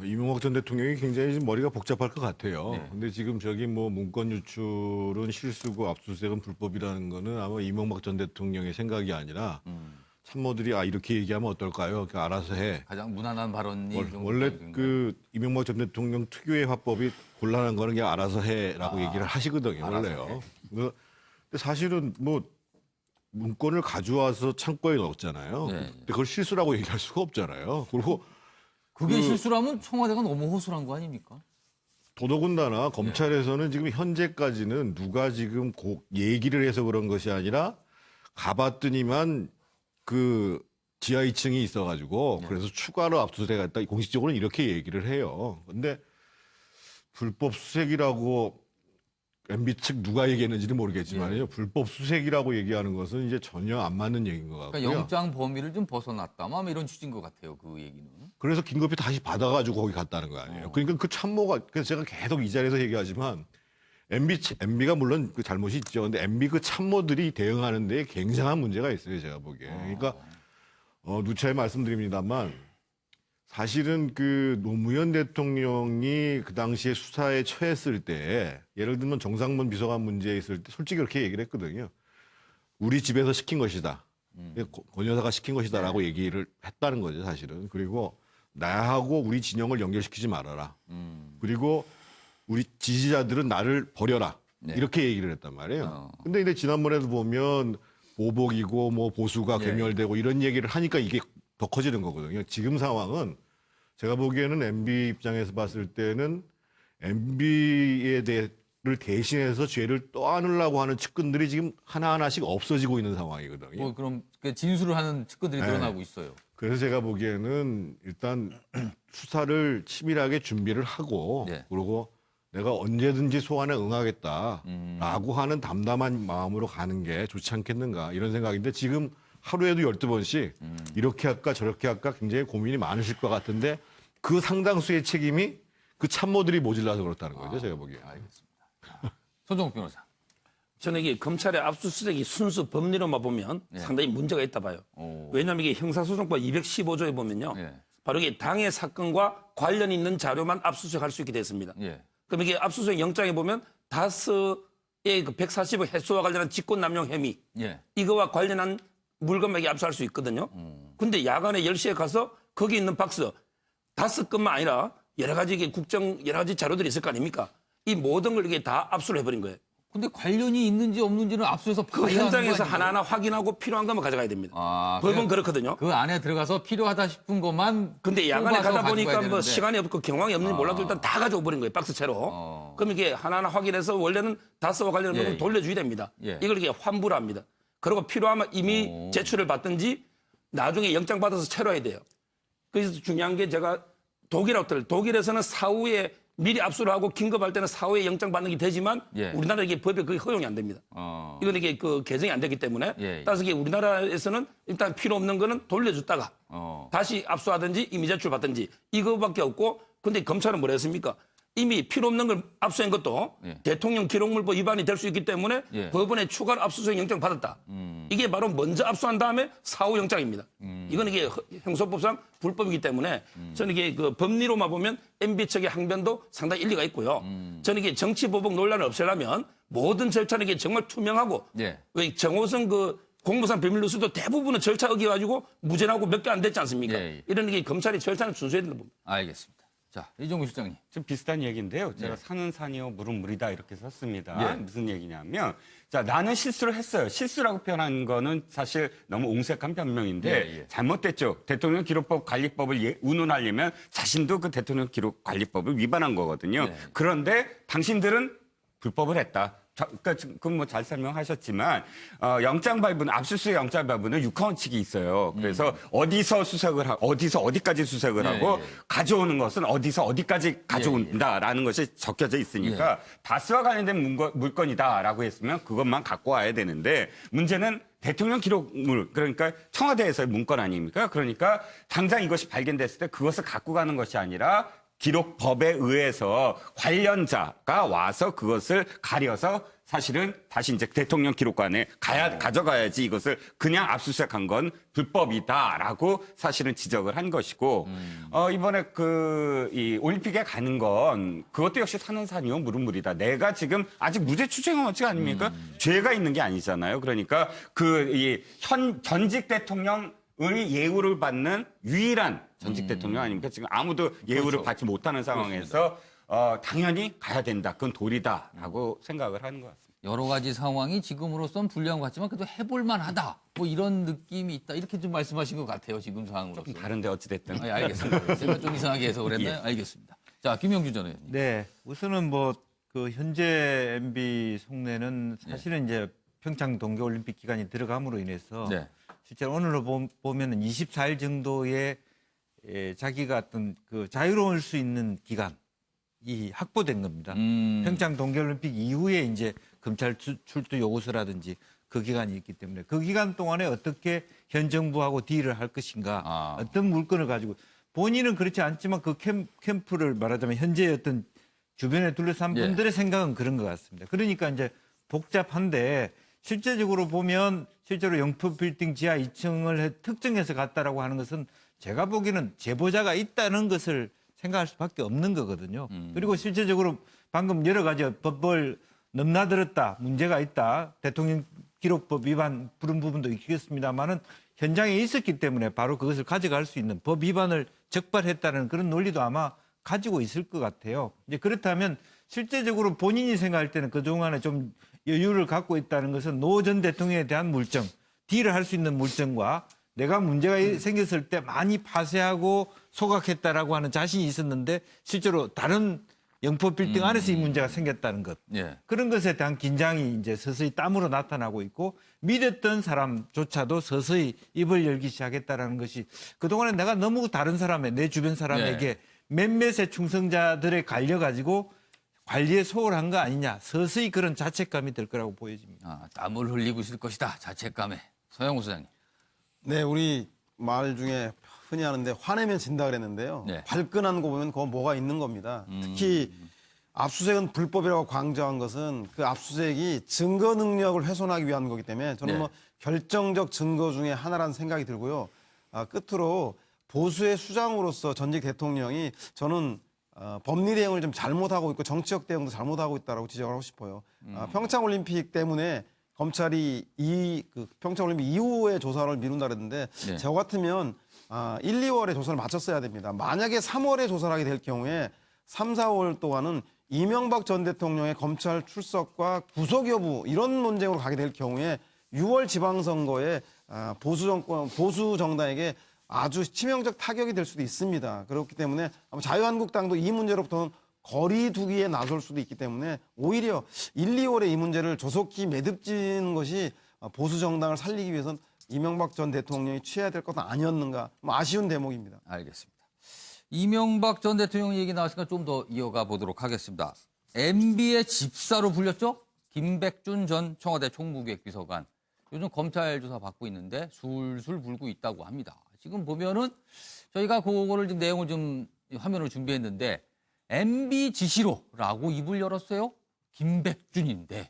이명박 전 대통령이 굉장히 지금 머리가 복잡할 것 같아요. 근데 지금 뭐 문건 유출은 실수고 압수수색은 불법이라는 거는 아마 이명박 전 대통령의 생각이 아니라 참모들이 이렇게 얘기하면 어떨까요? 그러니까 알아서 해. 가장 무난한 발언이 원래 그 이명박 전 대통령 특유의 화법이 곤란한 거는 그냥 알아서 해라고 얘기를 하시거든요. 원래요. 근데 사실은 뭐 문건을 가져와서 창고에 넣었잖아요. 근데 그걸 실수라고 얘기할 수가 없잖아요. 그리고 그게 실수라면 청와대가 너무 허술한 거 아닙니까? 더더군다나 검찰에서는 지금 현재까지는 누가 지금 얘기를 해서 그런 것이 아니라 가봤더니만 그 지하 2층이 있어가지고 그래서 추가로 압수수색했다. 공식적으로는 이렇게 얘기를 해요. 근데 불법 수색이라고 MB 측 누가 얘기했는지는 모르겠지만요. 불법 수색이라고 얘기하는 것은 이제 전혀 안 맞는 얘기인 것 같고요. 그러니까 영장 범위를 좀 벗어났다. 뭐 이런 취지인 것 같아요. 그 얘기는. 그래서 긴급히 다시 받아가지고 거기 갔다는 거 아니에요. 그러니까 그 참모가 그래서 제가 계속 이 자리에서 얘기하지만 MB가 물론 그 잘못이 있죠. 근데 MB 그 참모들이 대응하는 데 굉장한 문제가 있어요. 제가 보기에. 그러니까 누차에 말씀드립니다만 사실은 그 노무현 대통령이 그 당시에 수사에 처했을 때 예를 들면 정상문 비서관 문제에 있을 때 솔직히 그렇게 얘기를 했거든요. 우리 집에서 시킨 것이다. 권 여사가 시킨 것이다라고 얘기를 했다는 거죠. 사실은. 그리고 나하고 우리 진영을 연결시키지 말아라. 그리고 우리 지지자들은 나를 버려라. 이렇게 얘기를 했단 말이에요. 근데 이제 지난번에도 보면 보복이고 뭐 보수가 괴멸되고 이런 얘기를 하니까 이게 더 커지는 거거든요. 지금 상황은 제가 보기에는 MB 입장에서 봤을 때는 MB를 대신해서 죄를 떠안으려고 하는 측근들이 지금 하나하나씩 없어지고 있는 상황이거든요. 뭐 그럼 진술을 하는 측근들이 늘어나고 있어요. 그래서 제가 보기에는 일단 수사를 치밀하게 준비를 하고 그리고 내가 언제든지 소환에 응하겠다라고 하는 담담한 마음으로 가는 게 좋지 않겠는가 이런 생각인데 지금 하루에도 12번씩 이렇게 할까 저렇게 할까 굉장히 고민이 많으실 것 같은데 그 상당수의 책임이 그 참모들이 모질라서 그렇다는 거죠. 제가 보기에. 알겠습니다. 손정욱 변호사. 저는 이게 검찰의 압수수색이 순수 법리로만 보면 상당히 문제가 있다 봐요. 왜냐하면 이게 형사소송법 215조에 보면요. 바로 이게 당해 사건과 관련 있는 자료만 압수수색할 수 있게 됐습니다. 그럼 이게 압수수색 영장에 보면 다스의 그 140억 횟수와 관련한 직권남용 혐의 이거와 관련한 물건만 압수할 수 있거든요. 근데 야간에 10시에 가서 거기 있는 박스 다스건만 아니라 여러 가지 이게 국정 여러 가지 자료들이 있을 거 아닙니까? 이 모든 걸 이게 다 압수를 해버린 거예요. 근데 관련이 있는지 없는지는 압수해서 그 현장에서 하나하나 확인하고 필요한 것만 가져가야 됩니다. 법은 그렇거든요. 그 안에 들어가서 필요하다 싶은 것만. 근데 야간에 가다 보니까 뭐 시간이 없고 경황이 없는지 몰라도 일단 다 가져오 버린 거예요. 박스채로. 그럼 이게 하나하나 확인해서 원래는 다스와 관련한 부분 돌려줘야 됩니다. 이걸 이게 환불을 합니다. 그리고 필요하면 이미 제출을 받든지 나중에 영장 받아서 채로해야 돼요. 그래서 중요한 게 제가 독일에서는 사후에 미리 압수를 하고 긴급할 때는 사후에 영장 받는 게 되지만 우리나라 이게 법에 그게 허용이 안 됩니다. 이건 이게 그 개정이 안 되기 때문에 따라서 이게 우리나라에서는 일단 필요 없는 거는 돌려줬다가 다시 압수하든지 이미 제출받든지 이거밖에 없고 근데 검찰은 뭐라 했습니까? 이미 필요 없는 걸 압수한 것도 대통령 기록물법 위반이 될 수 있기 때문에 법원에 추가로 압수수색 영장 받았다. 이게 바로 먼저 압수한 다음에 사후 영장입니다. 이건 이게 형소법상 불법이기 때문에 저는 이게 그 법리로만 보면 MB 측의 항변도 상당히 일리가 있고요. 저는 이게 정치보복 논란을 없애려면 모든 절차는 이게 정말 투명하고 왜 정호성 그 공무상 비밀누수도 대부분은 절차 어겨가지고 무죄나고 몇 개 안 됐지 않습니까? 이런 게 검찰이 절차는 준수해야 된다 봅니다. 알겠습니다. 자, 이종구 실장님. 좀 비슷한 얘기인데요. 제가 산은 산이요, 물은 물이다 이렇게 썼습니다. 무슨 얘기냐면, 자, 나는 실수를 했어요. 실수라고 표현한 거는 사실 너무 옹색한 변명인데 잘못됐죠. 대통령 기록법 관리법을 운운하려면 자신도 그 대통령 기록 관리법을 위반한 거거든요. 그런데 당신들은 불법을 했다. 그러니까 그건 뭐 잘 설명하셨지만 영장 발부는 압수수색 영장 발부는 육하원칙이 있어요. 그래서 어디서 수색을 하고 어디서 어디까지 수색을 하고 가져오는 것은 어디서 어디까지 가져온다라는 것이 적혀져 있으니까 다스와 관련된 물건이다라고 했으면 그것만 갖고 와야 되는데 문제는 대통령 기록물 그러니까 청와대에서의 문건 아닙니까? 그러니까 당장 이것이 발견됐을 때 그것을 갖고 가는 것이 아니라 기록법에 의해서 관련자가 와서 그것을 가려서 사실은 다시 이제 대통령 기록관에 가져가야지 이것을 그냥 압수수색한 건 불법이다라고 사실은 지적을 한 것이고 이번에 이 올림픽에 가는 건 그것도 역시 산은 산이요 물은 물이다. 내가 지금 아직 무죄 추정 원칙 아닙니까? 죄가 있는 게 아니잖아요. 그러니까 전직 대통령 의 예우를 받는 유일한 전직 대통령 아닙니까? 지금 아무도 예우를 받지 못하는 상황에서 당연히 가야 된다. 그건 도리다라고 생각을 하는 것 같습니다. 여러 가지 상황이 지금으로선 불리한 것 같지만 그래도 해볼 만하다. 뭐 이런 느낌이 있다. 이렇게 좀 말씀하신 것 같아요. 지금 상황으로서. 조금 다른데 어찌됐든. 알겠습니다. 제가 좀 이상하게 해서 그랬나요? 알겠습니다. 자, 김영주 전 의원님. 네. 우선은 그 현재 MB 속내는 사실은 이제 평창 동계올림픽 기간이 들어감으로 인해서 실제로 오늘로 보면은 24일 정도의 자기가 어떤 그 자유로울 수 있는 기간이 확보된 겁니다. 평창 동계올림픽 이후에 이제 검찰 출두 요구서라든지 그 기간이 있기 때문에 그 기간 동안에 어떻게 현 정부하고 딜을 할 것인가 어떤 물건을 가지고 본인은 그렇지 않지만 그 캠프를 말하자면 현재 어떤 주변에 둘러싼 분들의 생각은 그런 것 같습니다. 그러니까 이제 복잡한데 실제적으로 보면 실제로 영표 빌딩 지하 2층을 특정해서 갔다라고 하는 것은 제가 보기에는 제보자가 있다는 것을 생각할 수밖에 없는 거거든요. 그리고 실제적으로 방금 여러 가지 법을 넘나들었다, 문제가 있다, 대통령 기록법 위반 부른 부분도 있겠습니다만은 현장에 있었기 때문에 바로 그것을 가져갈 수 있는 법 위반을 적발했다는 그런 논리도 아마 가지고 있을 것 같아요. 이제 그렇다면 실제적으로 본인이 생각할 때는 그동안에 좀 여유를 갖고 있다는 것은 노 전 대통령에 대한 물증, 딜을 할 수 있는 물증과 내가 문제가 생겼을 때 많이 파쇄하고 소각했다라고 하는 자신이 있었는데 실제로 다른 영포 빌딩 안에서 이 문제가 생겼다는 것. 예. 그런 것에 대한 긴장이 이제 서서히 땀으로 나타나고 있고 믿었던 사람조차도 서서히 입을 열기 시작했다는 것이 그동안에 내가 너무 다른 사람에 내 주변 사람에게 몇몇의 충성자들에 갈려가지고 관리에 소홀한 거 아니냐. 서서히 그런 자책감이 들 거라고 보여집니다. 아, 땀을 흘리고 있을 것이다. 자책감에. 서영우 소장님. 네, 우리 말 중에 흔히 하는데 화내면 진다 그랬는데요. 발끈한 거 보면 그거 뭐가 있는 겁니다. 특히 압수수색은 불법이라고 강조한 것은 그 압수수색이 증거 능력을 훼손하기 위한 거기 때문에 저는 뭐 결정적 증거 중에 하나라는 생각이 들고요. 끝으로 보수의 수장으로서 전직 대통령이 저는 법리 대응을 좀 잘못하고 있고 정치적 대응도 잘못하고 있다고 지적을 하고 싶어요. 평창올림픽 때문에 검찰이 평창올림픽 이후의 조사를 미룬다 그랬는데 저 같으면 1, 2월에 조사를 마쳤어야 됩니다. 만약에 3월에 조사를 하게 될 경우에 3, 4월 동안은 이명박 전 대통령의 검찰 출석과 구속 여부 이런 논쟁으로 가게 될 경우에 6월 지방선거에 보수 정당에게 아주 치명적 타격이 될 수도 있습니다. 그렇기 때문에 아마 자유한국당도 이 문제로부터는 거리 두기에 나설 수도 있기 때문에 오히려 1, 2월에 이 문제를 조속히 매듭지는 것이 보수 정당을 살리기 위해서는 이명박 전 대통령이 취해야 될 것은 아니었는가 아쉬운 대목입니다. 알겠습니다. 이명박 전 대통령 얘기 나왔으니까 좀 더 이어가 보도록 하겠습니다. MB의 집사로 불렸죠? 김백준 전 청와대 총무기획비서관. 요즘 검찰 조사 받고 있는데 술술 불고 있다고 합니다. 지금 보면은 저희가 그거를 좀 내용을 좀 화면으로 준비했는데 MB 지시로라고 입을 열었어요. 김백준인데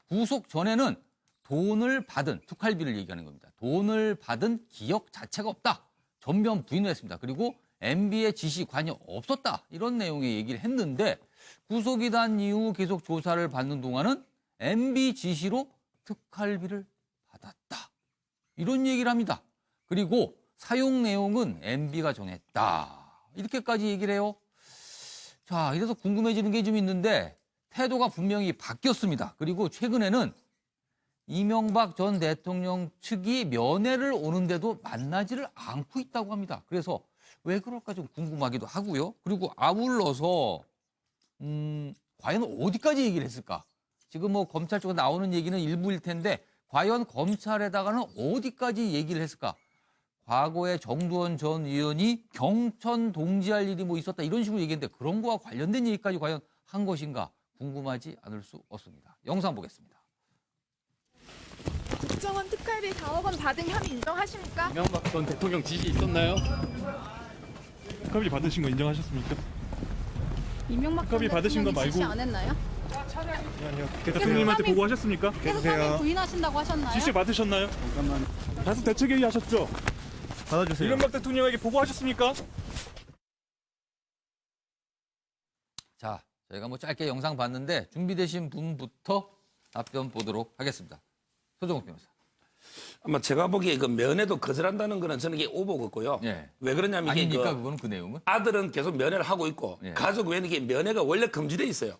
구속 전에는 돈을 받은 특활비를 얘기하는 겁니다. 돈을 받은 기억 자체가 없다. 전면 부인을 했습니다. 그리고 MB의 지시 관여 없었다. 이런 내용의 얘기를 했는데 구속이 난 이후 계속 조사를 받는 동안은 MB 지시로 특활비를 받았다. 이런 얘기를 합니다. 그리고 사용 내용은 MB가 정했다. 이렇게까지 얘기를 해요. 자, 이래서 궁금해지는 게 좀 있는데 태도가 분명히 바뀌었습니다. 그리고 최근에는 이명박 전 대통령 측이 면회를 오는데도 만나지를 않고 있다고 합니다. 그래서 왜 그럴까 좀 궁금하기도 하고요. 그리고 아울러서 과연 어디까지 얘기를 했을까? 지금 뭐 검찰 쪽에 나오는 얘기는 일부일 텐데 과연 검찰에다가는 어디까지 얘기를 했을까? 과거에 정두원 전 의원이 경천 동지할 일이 뭐 있었다 이런 식으로 얘기했는데 그런 거와 관련된 얘기까지 과연 한 것인가 궁금하지 않을 수 없습니다. 영상 보겠습니다. 국정원 특활비 4억 원 받은 혐의 인정하십니까? 이명박 전 대통령 지시 있었나요? 특활비 받으신 거 인정하셨습니까? 이명박 전 특활비 받으신 거 대통령이 지시 말고 안 했나요? 아니요. 대통령님한테 보고하셨습니까? 계속하면 부인하신다고 하셨나요? 지시 받으셨나요? 잠깐만. 다수 대책회의 하셨죠? 받아주세요. 이명박 대통령에게 보고하셨습니까? 자, 저희가 뭐 짧게 영상 봤는데 준비되신 분부터 답변 보도록 하겠습니다. 소정욱 변호사. 아마 제가 보기에 그 면회도 거절한다는 거는 저는 이게 오보 같고요. 왜 그러냐면 이게 아닙니까? 그거는 그 내용은? 아들은 계속 면회를 하고 있고 가족 외에는 이게 면회가 원래 금지돼 있어요.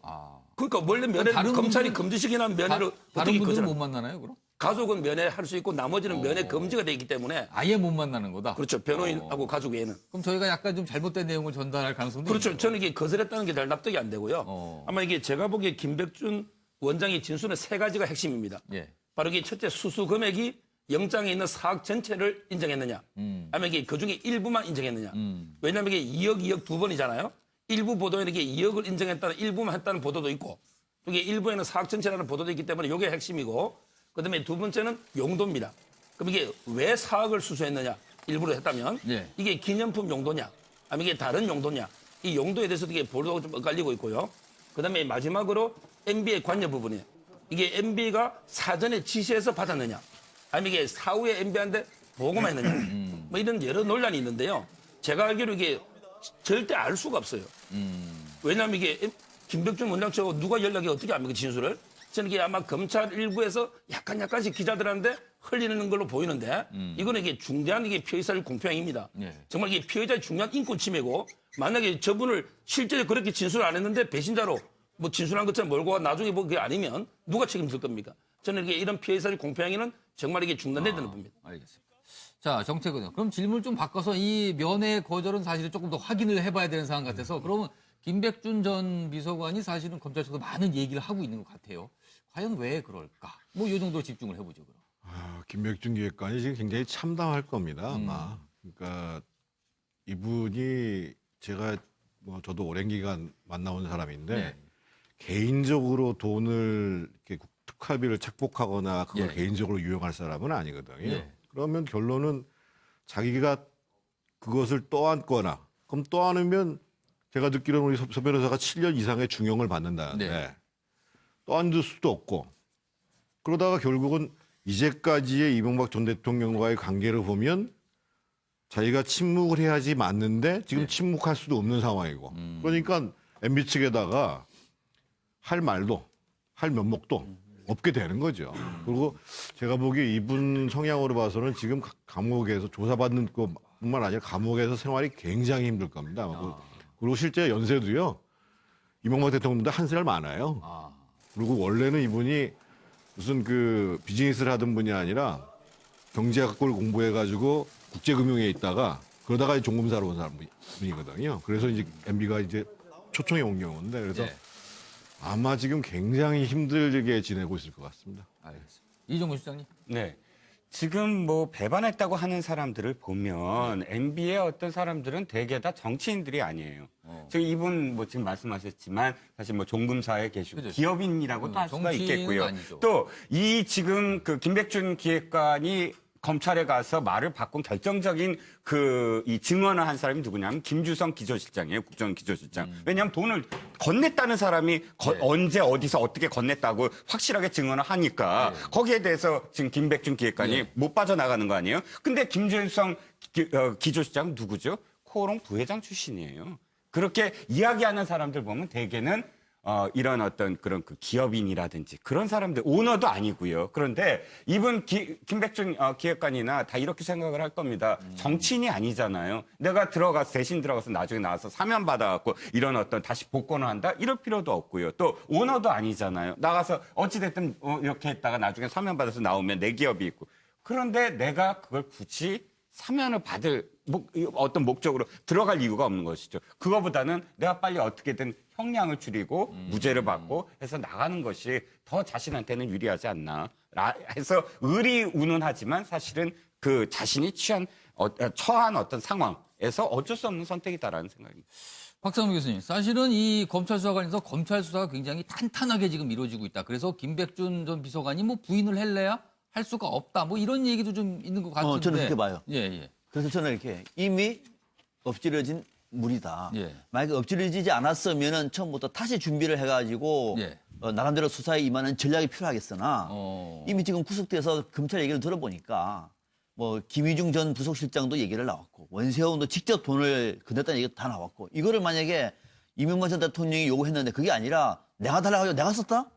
그러니까 원래 면회를 검찰이 금지시키는 면회를 다른 분들은 못 만나나요, 그럼? 가족은 면회할 수 있고 나머지는 면회 금지가 돼 있기 때문에 아예 못 만나는 거다. 그렇죠. 변호인하고 가족 외에는. 그럼 저희가 약간 좀 잘못된 내용을 전달할 가능성도 그렇죠. 있죠. 저는 이게 거절했다는 게 잘 납득이 안 되고요. 아마 이게 제가 보기에 김백준 원장의 진술은 세 가지가 핵심입니다. 바로 이게 첫째 수수 금액이 영장에 있는 사학 전체를 인정했느냐. 아니면 이게 그중에 일부만 인정했느냐. 왜냐하면 이게 2억 두 번이잖아요. 일부 보도에는 이게 2억을 인정했다는 일부만 했다는 보도도 있고 이게 일부에는 사학 전체라는 보도도 있기 때문에 이게 핵심이고 그다음에 두 번째는 용도입니다. 그럼 이게 왜 사학을 수수했느냐. 일부러 했다면 이게 기념품 용도냐. 아니면 이게 다른 용도냐. 이 용도에 대해서도 이게 보도가 좀 엇갈리고 있고요. 그다음에 마지막으로 MB의 관여 부분이에요. 이게 MB가 사전에 지시해서 받았느냐. 아니면 이게 사후에 MB한테 보고만 했느냐. 뭐 이런 여러 논란이 있는데요. 제가 알기로 이게 절대 알 수가 없어요. 왜냐하면 이게 김백준 원장 측하고 누가 연락이 어떻게 합니까, 진술을? 저는 이게 아마 검찰 일부에서 약간씩 기자들한테 흘리는 걸로 보이는데 이거는 이게 중대한 이게 피해자의 공표행위입니다. 정말 이게 피해자의 중요한 인권 침해고 만약에 저분을 실제로 그렇게 진술 안 했는데 배신자로 뭐 진술한 것처럼 몰고 와 나중에 뭐 그게 아니면 누가 책임질 겁니까? 저는 이게 이런 피해자의 공표행위는 정말 이게 중단돼야 되는 겁니다. 알겠습니다. 자, 정태근 의원. 그럼 질문을 좀 바꿔서 이 면회 거절은 사실은 조금 더 확인을 해봐야 되는 상황 같아서 그러면 김백준 전 비서관이 사실은 검찰 측에서 많은 얘기를 하고 있는 것 같아요. 과연 왜 그럴까? 뭐 이 정도 집중을 해보죠. 그럼. 김백준 기획관이 지금 굉장히 참담할 겁니다. 아마. 그러니까 이분이 제가 뭐 저도 오랜 기간 만나온 사람인데 네. 개인적으로 돈을 이렇게 특활비를 착복하거나 그걸 예. 개인적으로 유용할 사람은 아니거든요. 예. 그러면 결론은 자기가 그것을 떠안거나 그럼 떠안으면 제가 듣기로는 우리 서 변호사가 7년 이상의 중형을 받는다는데 네. 떠안을 수도 없고 그러다가 결국은 이제까지의 이명박 전 대통령과의 관계를 보면 자기가 침묵을 해야지 맞는데 지금 침묵할 수도 없는 상황이고 그러니까 MB 측에다가 할 말도 할 면목도 없게 되는 거죠. 그리고 제가 보기에 이분 성향으로 봐서는 지금 감옥에서 조사받는 것뿐만 아니라 감옥에서 생활이 굉장히 힘들 겁니다. 그리고 실제 연세도요. 이명박 대통령보다 한 살 많아요. 그리고 원래는 이분이 무슨 그 비즈니스를 하던 분이 아니라 경제학을 공부해가지고 국제금융에 있다가 그러다가 종검사로 온 분이거든요. 그래서 이제 MB가 이제 초청에 온 경우인데 그래서 아마 지금 굉장히 힘들게 지내고 있을 것 같습니다. 알겠습니다. 이종근 실장님. 네. 지금 뭐 배반했다고 하는 사람들을 보면 MB의 어떤 사람들은 대개 다 정치인들이 아니에요. 지금 이분 뭐 지금 말씀하셨지만 사실 뭐 종금사에 계시고 그렇죠. 기업인이라고도 할 수가 있겠고요. 아니죠. 또 이 지금 그 김백준 기획관이 검찰에 가서 말을 바꾼 결정적인 이 증언을 한 사람이 누구냐면 김주성 기조실장이에요. 국정기조실장. 왜냐하면 돈을 건넸다는 사람이 언제 어디서 어떻게 건넸다고 확실하게 증언을 하니까 거기에 대해서 지금 김백준 기획관이 못 빠져나가는 거 아니에요? 근데 김주성 기조실장은 누구죠? 코오롱 부회장 출신이에요. 그렇게 이야기하는 사람들 보면 대개는 이런 어떤 그런 그 기업인이라든지 그런 사람들, 오너도 아니고요. 그런데 이분 김백준 기획관이나 다 이렇게 생각을 할 겁니다. 정치인이 아니잖아요. 내가 대신 들어가서 나중에 나와서 사면 받아갖고 이런 어떤 다시 복권을 한다? 이럴 필요도 없고요. 또 오너도 아니잖아요. 나가서 어찌됐든 이렇게 했다가 나중에 사면 받아서 나오면 내 기업이 있고. 그런데 내가 그걸 굳이 사면을 받을 어떤 목적으로 들어갈 이유가 없는 것이죠. 그거보다는 내가 빨리 어떻게든 형량을 줄이고 무죄를 받고 해서 나가는 것이 더 자신한테는 유리하지 않나 해서 의리운운하지만 사실은 그 자신이 처한 어떤 상황에서 어쩔 수 없는 선택이다라는 생각입니다. 박상무 교수님, 사실은 이 검찰 수사 관련해서 검찰 수사가 굉장히 탄탄하게 지금 이루어지고 있다. 그래서 김백준 전 비서관이 뭐 부인을 할래야 할 수가 없다. 뭐 이런 얘기도 좀 있는 것 같은데. 저는 그렇게 봐요. 예. 그래서 저는 이렇게 이미 엎질러진 물이다. 예. 만약에 엎질러지지 않았으면은 처음부터 다시 준비를 해가지고 나름대로 수사에 임하는 전략이 필요하겠으나 이미 지금 구속돼서 검찰 얘기를 들어보니까 뭐 김희중 전 부속실장도 얘기를 나왔고 원세훈도 직접 돈을 건넸다는 얘기도 다 나왔고 이거를 만약에 이명박 전 대통령이 요구했는데 그게 아니라 내가 달라고 내가 썼다?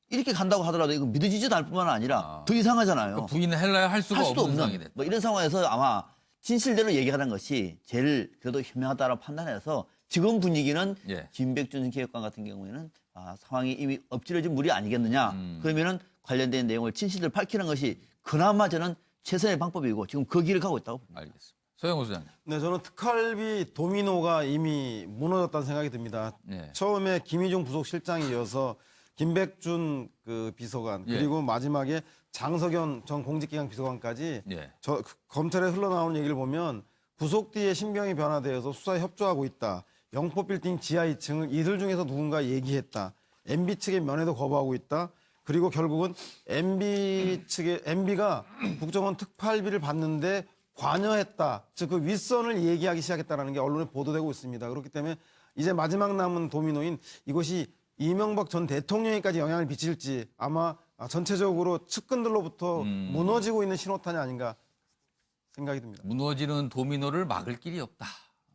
이렇게 간다고 하더라도 이거 믿어지지도 않을 뿐만 아니라 더 이상하잖아요. 그러니까 부인을 할래야 할 수가 없는 상황이 됐다. 뭐 이런 상황에서 아마 진실대로 얘기하는 것이 제일 그래도 현명하다고 판단해서 지금 분위기는 김백준 기획관 같은 경우에는 상황이 이미 엎질러진 물이 아니겠느냐. 그러면은 관련된 내용을 진실대로 밝히는 것이 그나마 저는 최선의 방법이고 지금 그 길을 가고 있다고 봅니다. 알겠습니다. 서영호 소장님. 네, 저는 특활비 도미노가 이미 무너졌다는 생각이 듭니다. 처음에 김희중 부속실장이 이어서 김백준 그 비서관 그리고 마지막에 장석연 전 공직기강 비서관까지 검찰에 흘러나오는 얘기를 보면 구속 뒤에 신병이 변화되어서 수사에 협조하고 있다. 영포빌딩 지하 2층을 이들 중에서 누군가 얘기했다. MB 측의 면회도 거부하고 있다. 그리고 결국은 MB가 국정원 특활비를 받는데 관여했다. 즉 그 윗선을 얘기하기 시작했다는 게 언론에 보도되고 있습니다. 그렇기 때문에 이제 마지막 남은 도미노인 이것이 이명박 전 대통령에까지 영향을 미칠지 아마 전체적으로 측근들로부터 무너지고 있는 신호탄이 아닌가 생각이 듭니다. 무너지는 도미노를 막을 길이 없다.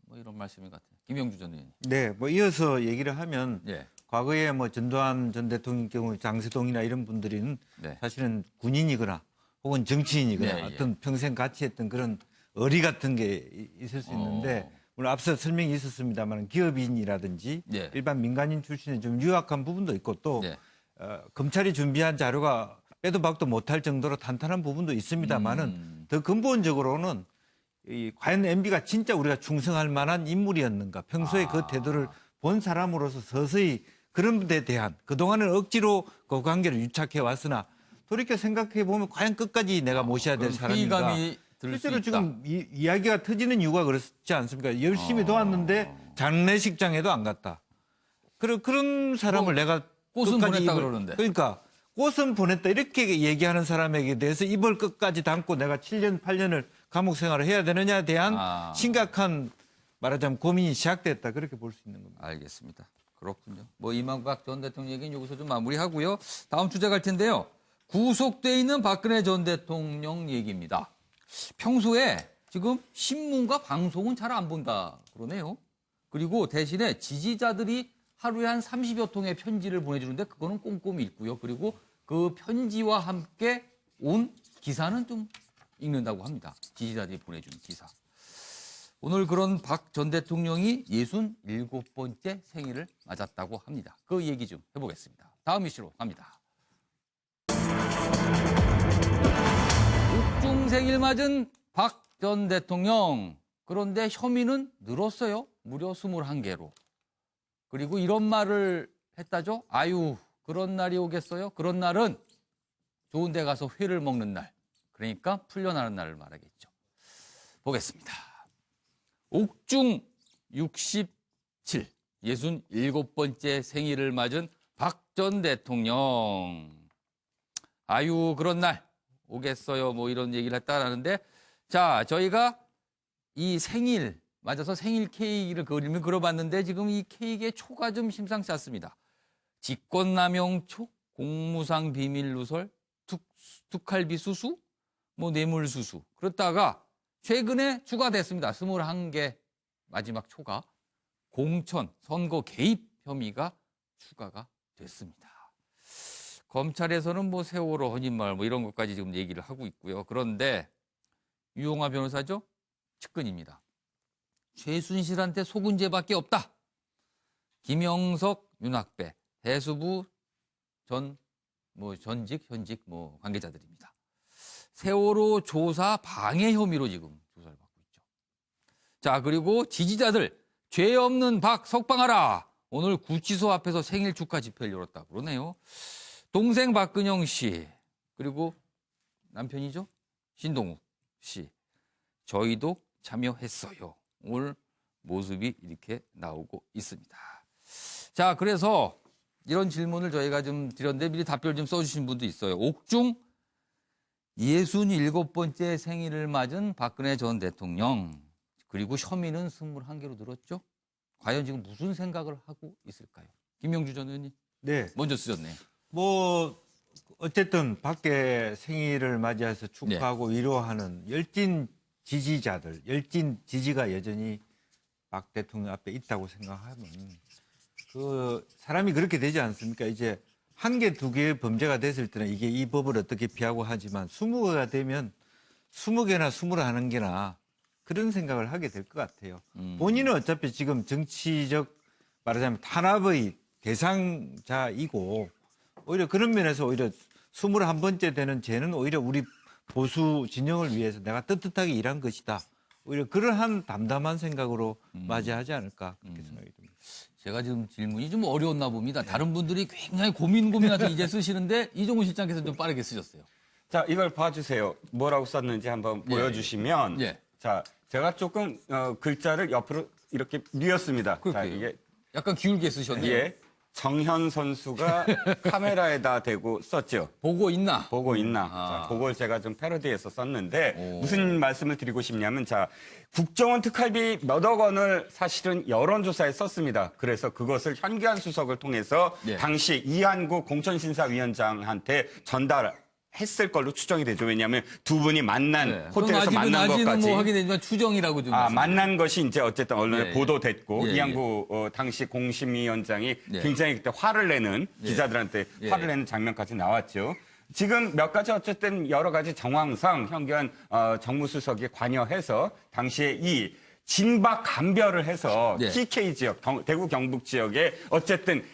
뭐 이런 말씀인 것 같아요. 김영주 전 의원님. 네, 뭐 이어서 얘기를 하면 과거에 뭐 전두환 전 대통령 경우 장세동이나 이런 분들은 사실은 군인이거나 혹은 정치인이거나 어떤 평생 같이 했던 그런 어리 같은 게 있을 수 있는데 물론 앞서 설명이 있었습니다만 기업인이라든지 일반 민간인 출신의 좀 유약한 부분도 있고 또 검찰이 준비한 자료가 빼도 박도 못할 정도로 탄탄한 부분도 있습니다만은 더 근본적으로는 과연 MB가 진짜 우리가 충성할 만한 인물이었는가 평소에 그 태도를 본 사람으로서 서서히 그런 데 대한 그동안은 억지로 그 관계를 유착해 왔으나 돌이켜 생각해 보면 과연 끝까지 내가 모셔야 될 사람인가. 회의감이 들 수 실제로 있다. 지금 이야기가 터지는 이유가 그렇지 않습니까? 열심히 도왔는데 장례식장에도 안 갔다. 그런 사람을 내가 꽃은 끝까지 보냈다 그러는데. 그러니까 꽃은 보냈다 이렇게 얘기하는 사람에게 대해서 입을 끝까지 담고 내가 7년, 8년을 감옥 생활을 해야 되느냐에 대한 심각한 말하자면 고민이 시작됐다. 그렇게 볼 수 있는 겁니다. 알겠습니다. 그렇군요. 뭐 이명박 전 대통령 얘기는 여기서 좀 마무리하고요. 다음 주제 갈 텐데요. 구속돼 있는 박근혜 전 대통령 얘기입니다. 평소에 지금 신문과 방송은 잘 안 본다 그러네요. 그리고 대신에 지지자들이 하루에 한 30여 통의 편지를 보내주는데 그거는 꼼꼼히 읽고요. 그리고 그 편지와 함께 온 기사는 좀 읽는다고 합니다. 지지자들이 보내준 기사. 오늘 그런 박 전 대통령이 67번째 생일을 맞았다고 합니다. 그 얘기 좀 해보겠습니다. 다음 이슈로 갑니다. 옥중 생일 맞은 박 전 대통령. 그런데 혐의는 늘었어요. 무려 21개로. 그리고 이런 말을 했다죠. 아유, 그런 날이 오겠어요? 그런 날은 좋은 데 가서 회를 먹는 날. 그러니까 풀려나는 날을 말하겠죠. 보겠습니다. 옥중 67, 67번째 생일을 맞은 박 전 대통령. 아유, 그런 날 오겠어요. 뭐 이런 얘기를 했다라는데, 자, 저희가 이 생일 맞아서 생일 케이크를 그림을 그려봤는데 지금 이 케이크의 초가 좀 심상치 않습니다. 직권남용초, 공무상 비밀누설, 툭칼비 수수, 뭐 뇌물수수. 그렇다가 최근에 추가됐습니다. 21개 마지막 초가 공천, 선거 개입 혐의가 추가가 됐습니다. 검찰에서는 뭐 세월호, 혼인마을 뭐 이런 것까지 지금 얘기를 하고 있고요. 그런데 유용화 변호사죠? 측근입니다. 최순실한테 속은 죄밖에 없다. 김영석, 윤학배, 해수부 전직, 현직 관계자들입니다. 세월호 조사 방해 혐의로 지금 조사를 받고 있죠. 자, 그리고 지지자들 죄 없는 박 석방하라. 오늘 구치소 앞에서 생일 축하 집회를 열었다 그러네요. 동생 박근영 씨 그리고 남편이죠. 신동욱 씨. 저희도 참여했어요. 오늘 모습이 이렇게 나오고 있습니다. 자, 그래서 이런 질문을 저희가 좀 드렸는데 미리 답변을 좀 써주신 분도 있어요. 옥중 67번째 생일을 맞은 박근혜 전 대통령. 그리고 혐의는 21개로 늘었죠. 과연 지금 무슨 생각을 하고 있을까요? 김영주 전 의원님. 네. 먼저 쓰셨네요. 뭐 어쨌든 밖에 생일을 맞이해서 축하하고 위로하는 열띤 지지자들, 열띤 지지가 여전히 박 대통령 앞에 있다고 생각하면 그 사람이 그렇게 되지 않습니까? 이제 한 개, 두 개의 범죄가 됐을 때는 이게 이 법을 어떻게 피하고 하지만 20개가 되면 20개나 21개나 그런 생각을 하게 될 것 같아요. 본인은 어차피 지금 정치적 말하자면 탄압의 대상자이고 오히려 그런 면에서 오히려 21번째 되는 죄는 오히려 우리 보수 진영을 위해서 내가 떳떳하게 일한 것이다. 오히려 그러한 담담한 생각으로 맞이하지 않을까 그렇게 생각이 듭니다. 제가 지금 질문이 좀 어려웠나 봅니다. 다른 분들이 굉장히 고민하면서 이제 쓰시는데 이종훈 실장께서 좀 빠르게 쓰셨어요. 자, 이걸 봐주세요. 뭐라고 썼는지 한번 보여주시면. 자, 제가 조금 글자를 옆으로 이렇게 뉘었습니다. 자, 이게 약간 기울게 쓰셨네요. 예. 정현 선수가 카메라에다 대고 썼죠. 보고 있나? 보고 있나. 자, 그걸 제가 좀 패러디해서 썼는데 무슨 말씀을 드리고 싶냐면 자, 국정원 특활비 몇억 원을 사실은 여론조사에 썼습니다. 그래서 그것을 현기환 수석을 통해서 당시 이한구 공천심사위원장한테 전달했을 걸로 추정이 되죠. 왜냐하면 두 분이 만난 호텔에서 만난 것까지. 뭐 확인되지만 추정이라고 좀. 만난 것이 이제 어쨌든 언론에 보도됐고 이한구 당시 공심위원장이 굉장히 그때 화를 내는 기자들한테 화를 내는 장면까지 나왔죠. 지금 몇 가지 어쨌든 여러 가지 정황상 현기환 정무수석이 관여해서 당시에 이 진박 감별을 해서 TK 지역, 대구 경북 지역에 어쨌든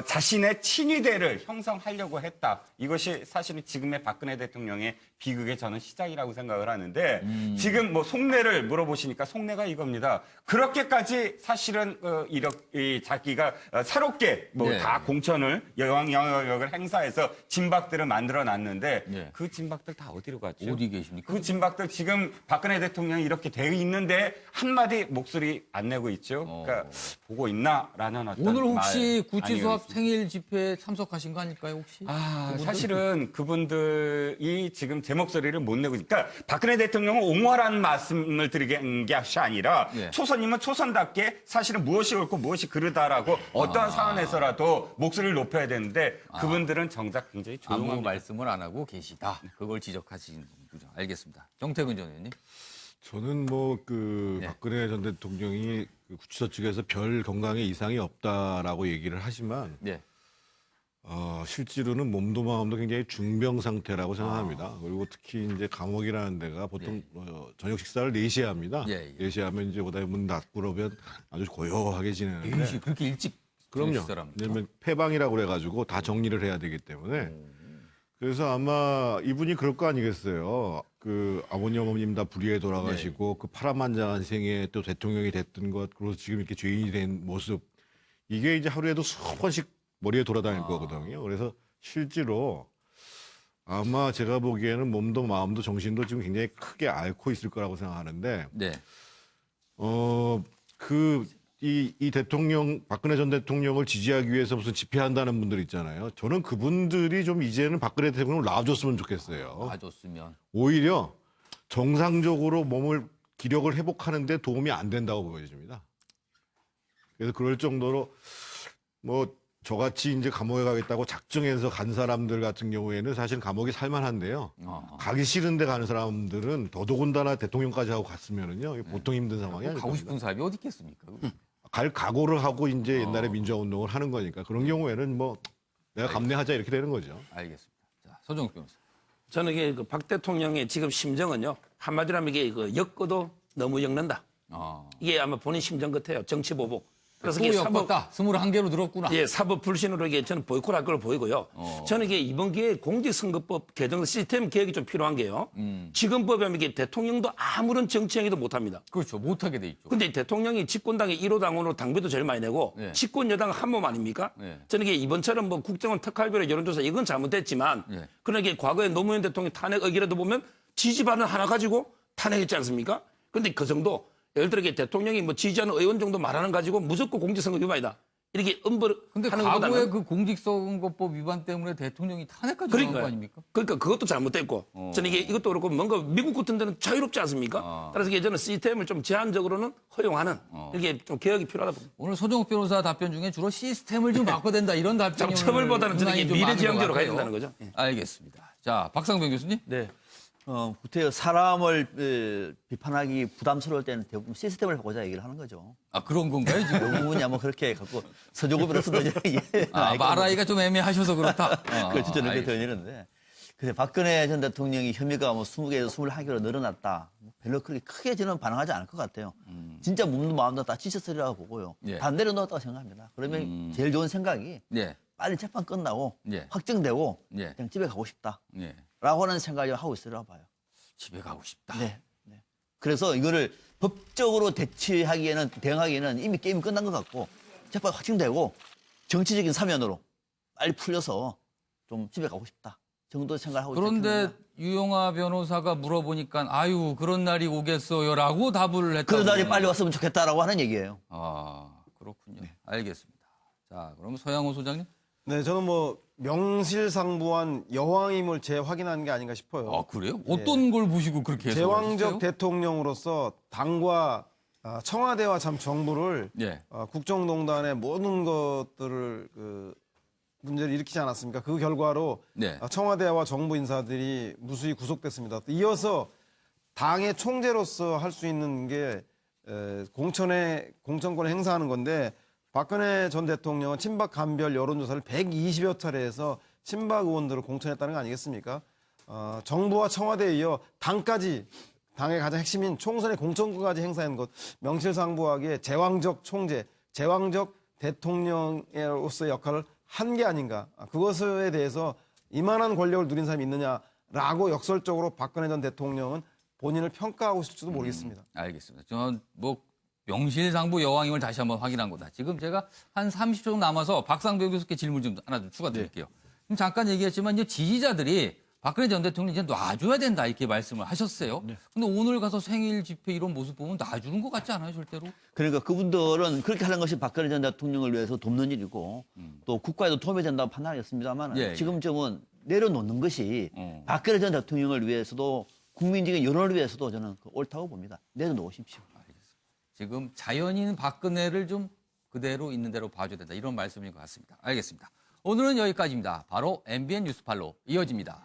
자신의 친위대를 형성하려고 했다. 이것이 사실은 지금의 박근혜 대통령의 비극의 저는 시작이라고 생각을 하는데 지금 뭐 속내를 물어보시니까 속내가 이겁니다. 그렇게까지 사실은 자기가 새롭게 뭐 다 공천을 여왕 영역을 행사해서 진박들을 만들어 놨는데 그 진박들 다 어디로 갔죠? 어디 계십니까? 그 진박들 지금 박근혜 대통령이 이렇게 돼 있는데 한마디 목소리 안 내고 있죠. 그러니까 보고 있나라는 어떤 오늘 혹시 말 구치소앞 생일 집회에 참석하신 거 아닐까요, 혹시? 그분들? 사실은 그분들이 지금 제 목소리를 못 내고 있으니까 박근혜 대통령은 옹호하라는 말씀을 드리는 게 아니라 초선이면 초선답게 사실은 무엇이 옳고 무엇이 그르다라고 어떠한 사안에서라도 목소리를 높여야 되는데 그분들은 정작 굉장히 조용합니다. 아무 말씀을 안 하고 계시다. 그걸 지적하시는 거죠. 알겠습니다. 정태근 전 의원님. 저는 박근혜 전 대통령이 구치소 측에서 별 건강에 이상이 없다라고 얘기를 하지만 실제로는 몸도 마음도 굉장히 중병 상태라고 생각합니다. 그리고 특히 이제 감옥이라는 데가 보통 저녁 식사를 4시에 합니다. 4시에 하면 이제 그다음에 문 닫고 그러면 아주 고요하게 지내는데 4시 그렇게 일찍 그럼요. 왜냐면 폐방이라고 그래가지고 다 정리를 해야 되기 때문에 그래서 아마 이분이 그럴 거 아니겠어요. 아버님 어머님 다 불의에 돌아가시고 그 파란만장한 생에 또 대통령이 됐던 것 그리고 지금 이렇게 죄인이 된 모습 이게 이제 하루에도 수십 번씩 머리에 돌아다닐 거거든요. 그래서 실제로 아마 제가 보기에는 몸도 마음도 정신도 지금 굉장히 크게 앓고 있을 거라고 생각하는데 이 대통령 박근혜 전 대통령을 지지하기 위해서 무슨 집회한다는 분들 있잖아요. 저는 그분들이 좀 이제는 박근혜 대통령을 놔줬으면 좋겠어요. 놔줬으면 오히려 정상적으로 몸을 기력을 회복하는 데 도움이 안 된다고 보여집니다. 그래서 그럴 정도로 저같이 이제 감옥에 가겠다고 작정해서 간 사람들 같은 경우에는 사실 감옥에 살만한데요. 가기 싫은데 가는 사람들은 더더군다나 대통령까지 하고 갔으면은요 보통 힘든 상황이 아니에요. 가고 싶은 사람이 어디 있겠습니까? 갈 각오를 하고 이제 옛날에 민주화 운동을 하는 거니까 그런 경우에는 내가 감내하자 이렇게 되는 거죠. 알겠습니다. 자, 서정욱 변호사. 저는 이게 박 대통령의 지금 심정은요 한마디로 하면 이게 엮어도 너무 엮는다. 이게 아마 본인 심정 같아요. 정치 보복. 그래서 이게 엮었다. 21개로 늘었구나. 사법 불신으로 이게 저는 보이콧할 걸 보이고요. 저는 이게 이번 기회에 공직선거법 개정 시스템 개혁이 좀 필요한 게요. 지금 법에 하면 이게 대통령도 아무런 정치 행위도 못합니다. 그렇죠. 못하게 돼 있죠. 근데 대통령이 집권당의 1호 당원으로 당비도 제일 많이 내고 집권 여당 한 몸 아닙니까? 저는 이게 이번처럼 국정원 특활비로 여론조사 이건 잘못됐지만 그러나 이게 과거에 노무현 대통령 탄핵 의결에도 보면 지지 발언 하나 가지고 탄핵했지 않습니까? 근데 그 정도 예를 들어 대통령이 지지하는 의원 정도 말하는 가지고 무조건 공직선거 위반이다. 이렇게 엄벌 근데 하는 과거에 것보다는 그 공직선거법 위반 때문에 대통령이 탄핵까지 나온 거 아닙니까? 그러니까 그것도 잘못됐고 저는 이것도 그렇고 뭔가 미국 같은 데는 자유롭지 않습니까? 따라서 저는 시스템을 좀 제한적으로는 허용하는 이게 좀 개혁이 필요하다 봅니다. 오늘 서정욱 변호사 답변 중에 주로 시스템을 좀 바꿔댄다 이런 답변이 처벌보다는 저는 미래지향제로 가야 된다는 거죠. 알겠습니다. 자, 박상병 교수님. 네. 구태여 사람을 비판하기 부담스러울 때는 대부분 시스템을 바꾸자 얘기를 하는 거죠. 그런 건가요, 지금? 영문이야 그렇게 갖고 서정욱 변호사도 말하기가 좀 애매하셔서 그렇다. 그렇죠. 저는 그렇게 들리는데. 근데 박근혜 전 대통령이 혐의가 20개에서 21개로 늘어났다. 별로 그렇게 크게 저는 반응하지 않을 것 같아요. 진짜 몸도 마음도 다 지쳤으리라고 보고요. 다 내려놓았다고 생각합니다. 그러면 제일 좋은 생각이 빨리 재판 끝나고 확정되고 그냥 집에 가고 싶다. 라고 하는 생각을 하고 있으라고 봐요. 집에 가고 싶다. 네. 그래서 이거를 법적으로 대응하기에는 이미 게임이 끝난 것 같고 재판 확정되고 정치적인 사면으로 빨리 풀려서 좀 집에 가고 싶다 정도 생각을 하고 있습니다. 그런데 유영아 변호사가 물어보니까 그런 날이 오겠어요라고 답을 했다. 그런 날이 빨리 왔으면 좋겠다라고 하는 얘기예요. 그렇군요. 알겠습니다. 자, 그럼 서양호 소장님. 네, 저는 명실상부한 여왕임을 재확인한 게 아닌가 싶어요. 그래요? 어떤 걸 보시고 그렇게 해서 제왕적 대통령으로서 당과 청와대와 참 정부를 국정농단의 모든 것들을 문제를 일으키지 않았습니까? 그 결과로 청와대와 정부 인사들이 무수히 구속됐습니다. 이어서 당의 총재로서 할 수 있는 게 공천권을 행사하는 건데 박근혜 전 대통령은 친박 간별 여론조사를 120여 차례 해서 친박 의원들을 공천했다는 거 아니겠습니까? 정부와 청와대에 이어 당까지 당의 가장 핵심인 총선의 공천권까지 행사한 것 명실상부하게 제왕적 총재, 제왕적 대통령으로서의 역할을 한 게 아닌가. 그것에 대해서 이만한 권력을 누린 사람이 있느냐라고 역설적으로 박근혜 전 대통령은 본인을 평가하고 있을지도 모르겠습니다. 알겠습니다. 저는 뭐 명실상부 여왕임을 다시 한번 확인한 거다. 지금 제가 한 30초 정도 남아서 박상도 교수께 질문 좀 하나 좀 추가드릴게요. 지금 잠깐 얘기했지만 이제 지지자들이 박근혜 전 대통령 이제 놔줘야 된다 이렇게 말씀을 하셨어요. 근데 오늘 가서 생일 집회 이런 모습 보면 놔주는 것 같지 않아요, 절대로? 그러니까 그분들은 그렇게 하는 것이 박근혜 전 대통령을 위해서 돕는 일이고 또 국가에도 도움이 된다고 판단하겠습니다만 지금쯤은 내려놓는 것이 박근혜 전 대통령을 위해서도 국민적인 여론을 위해서도 저는 옳다고 봅니다. 내려놓으십시오. 지금 자연인 박근혜를 좀 그대로 있는 대로 봐줘야 된다. 이런 말씀인 것 같습니다. 알겠습니다. 오늘은 여기까지입니다. 바로 MBN 뉴스팔로 이어집니다.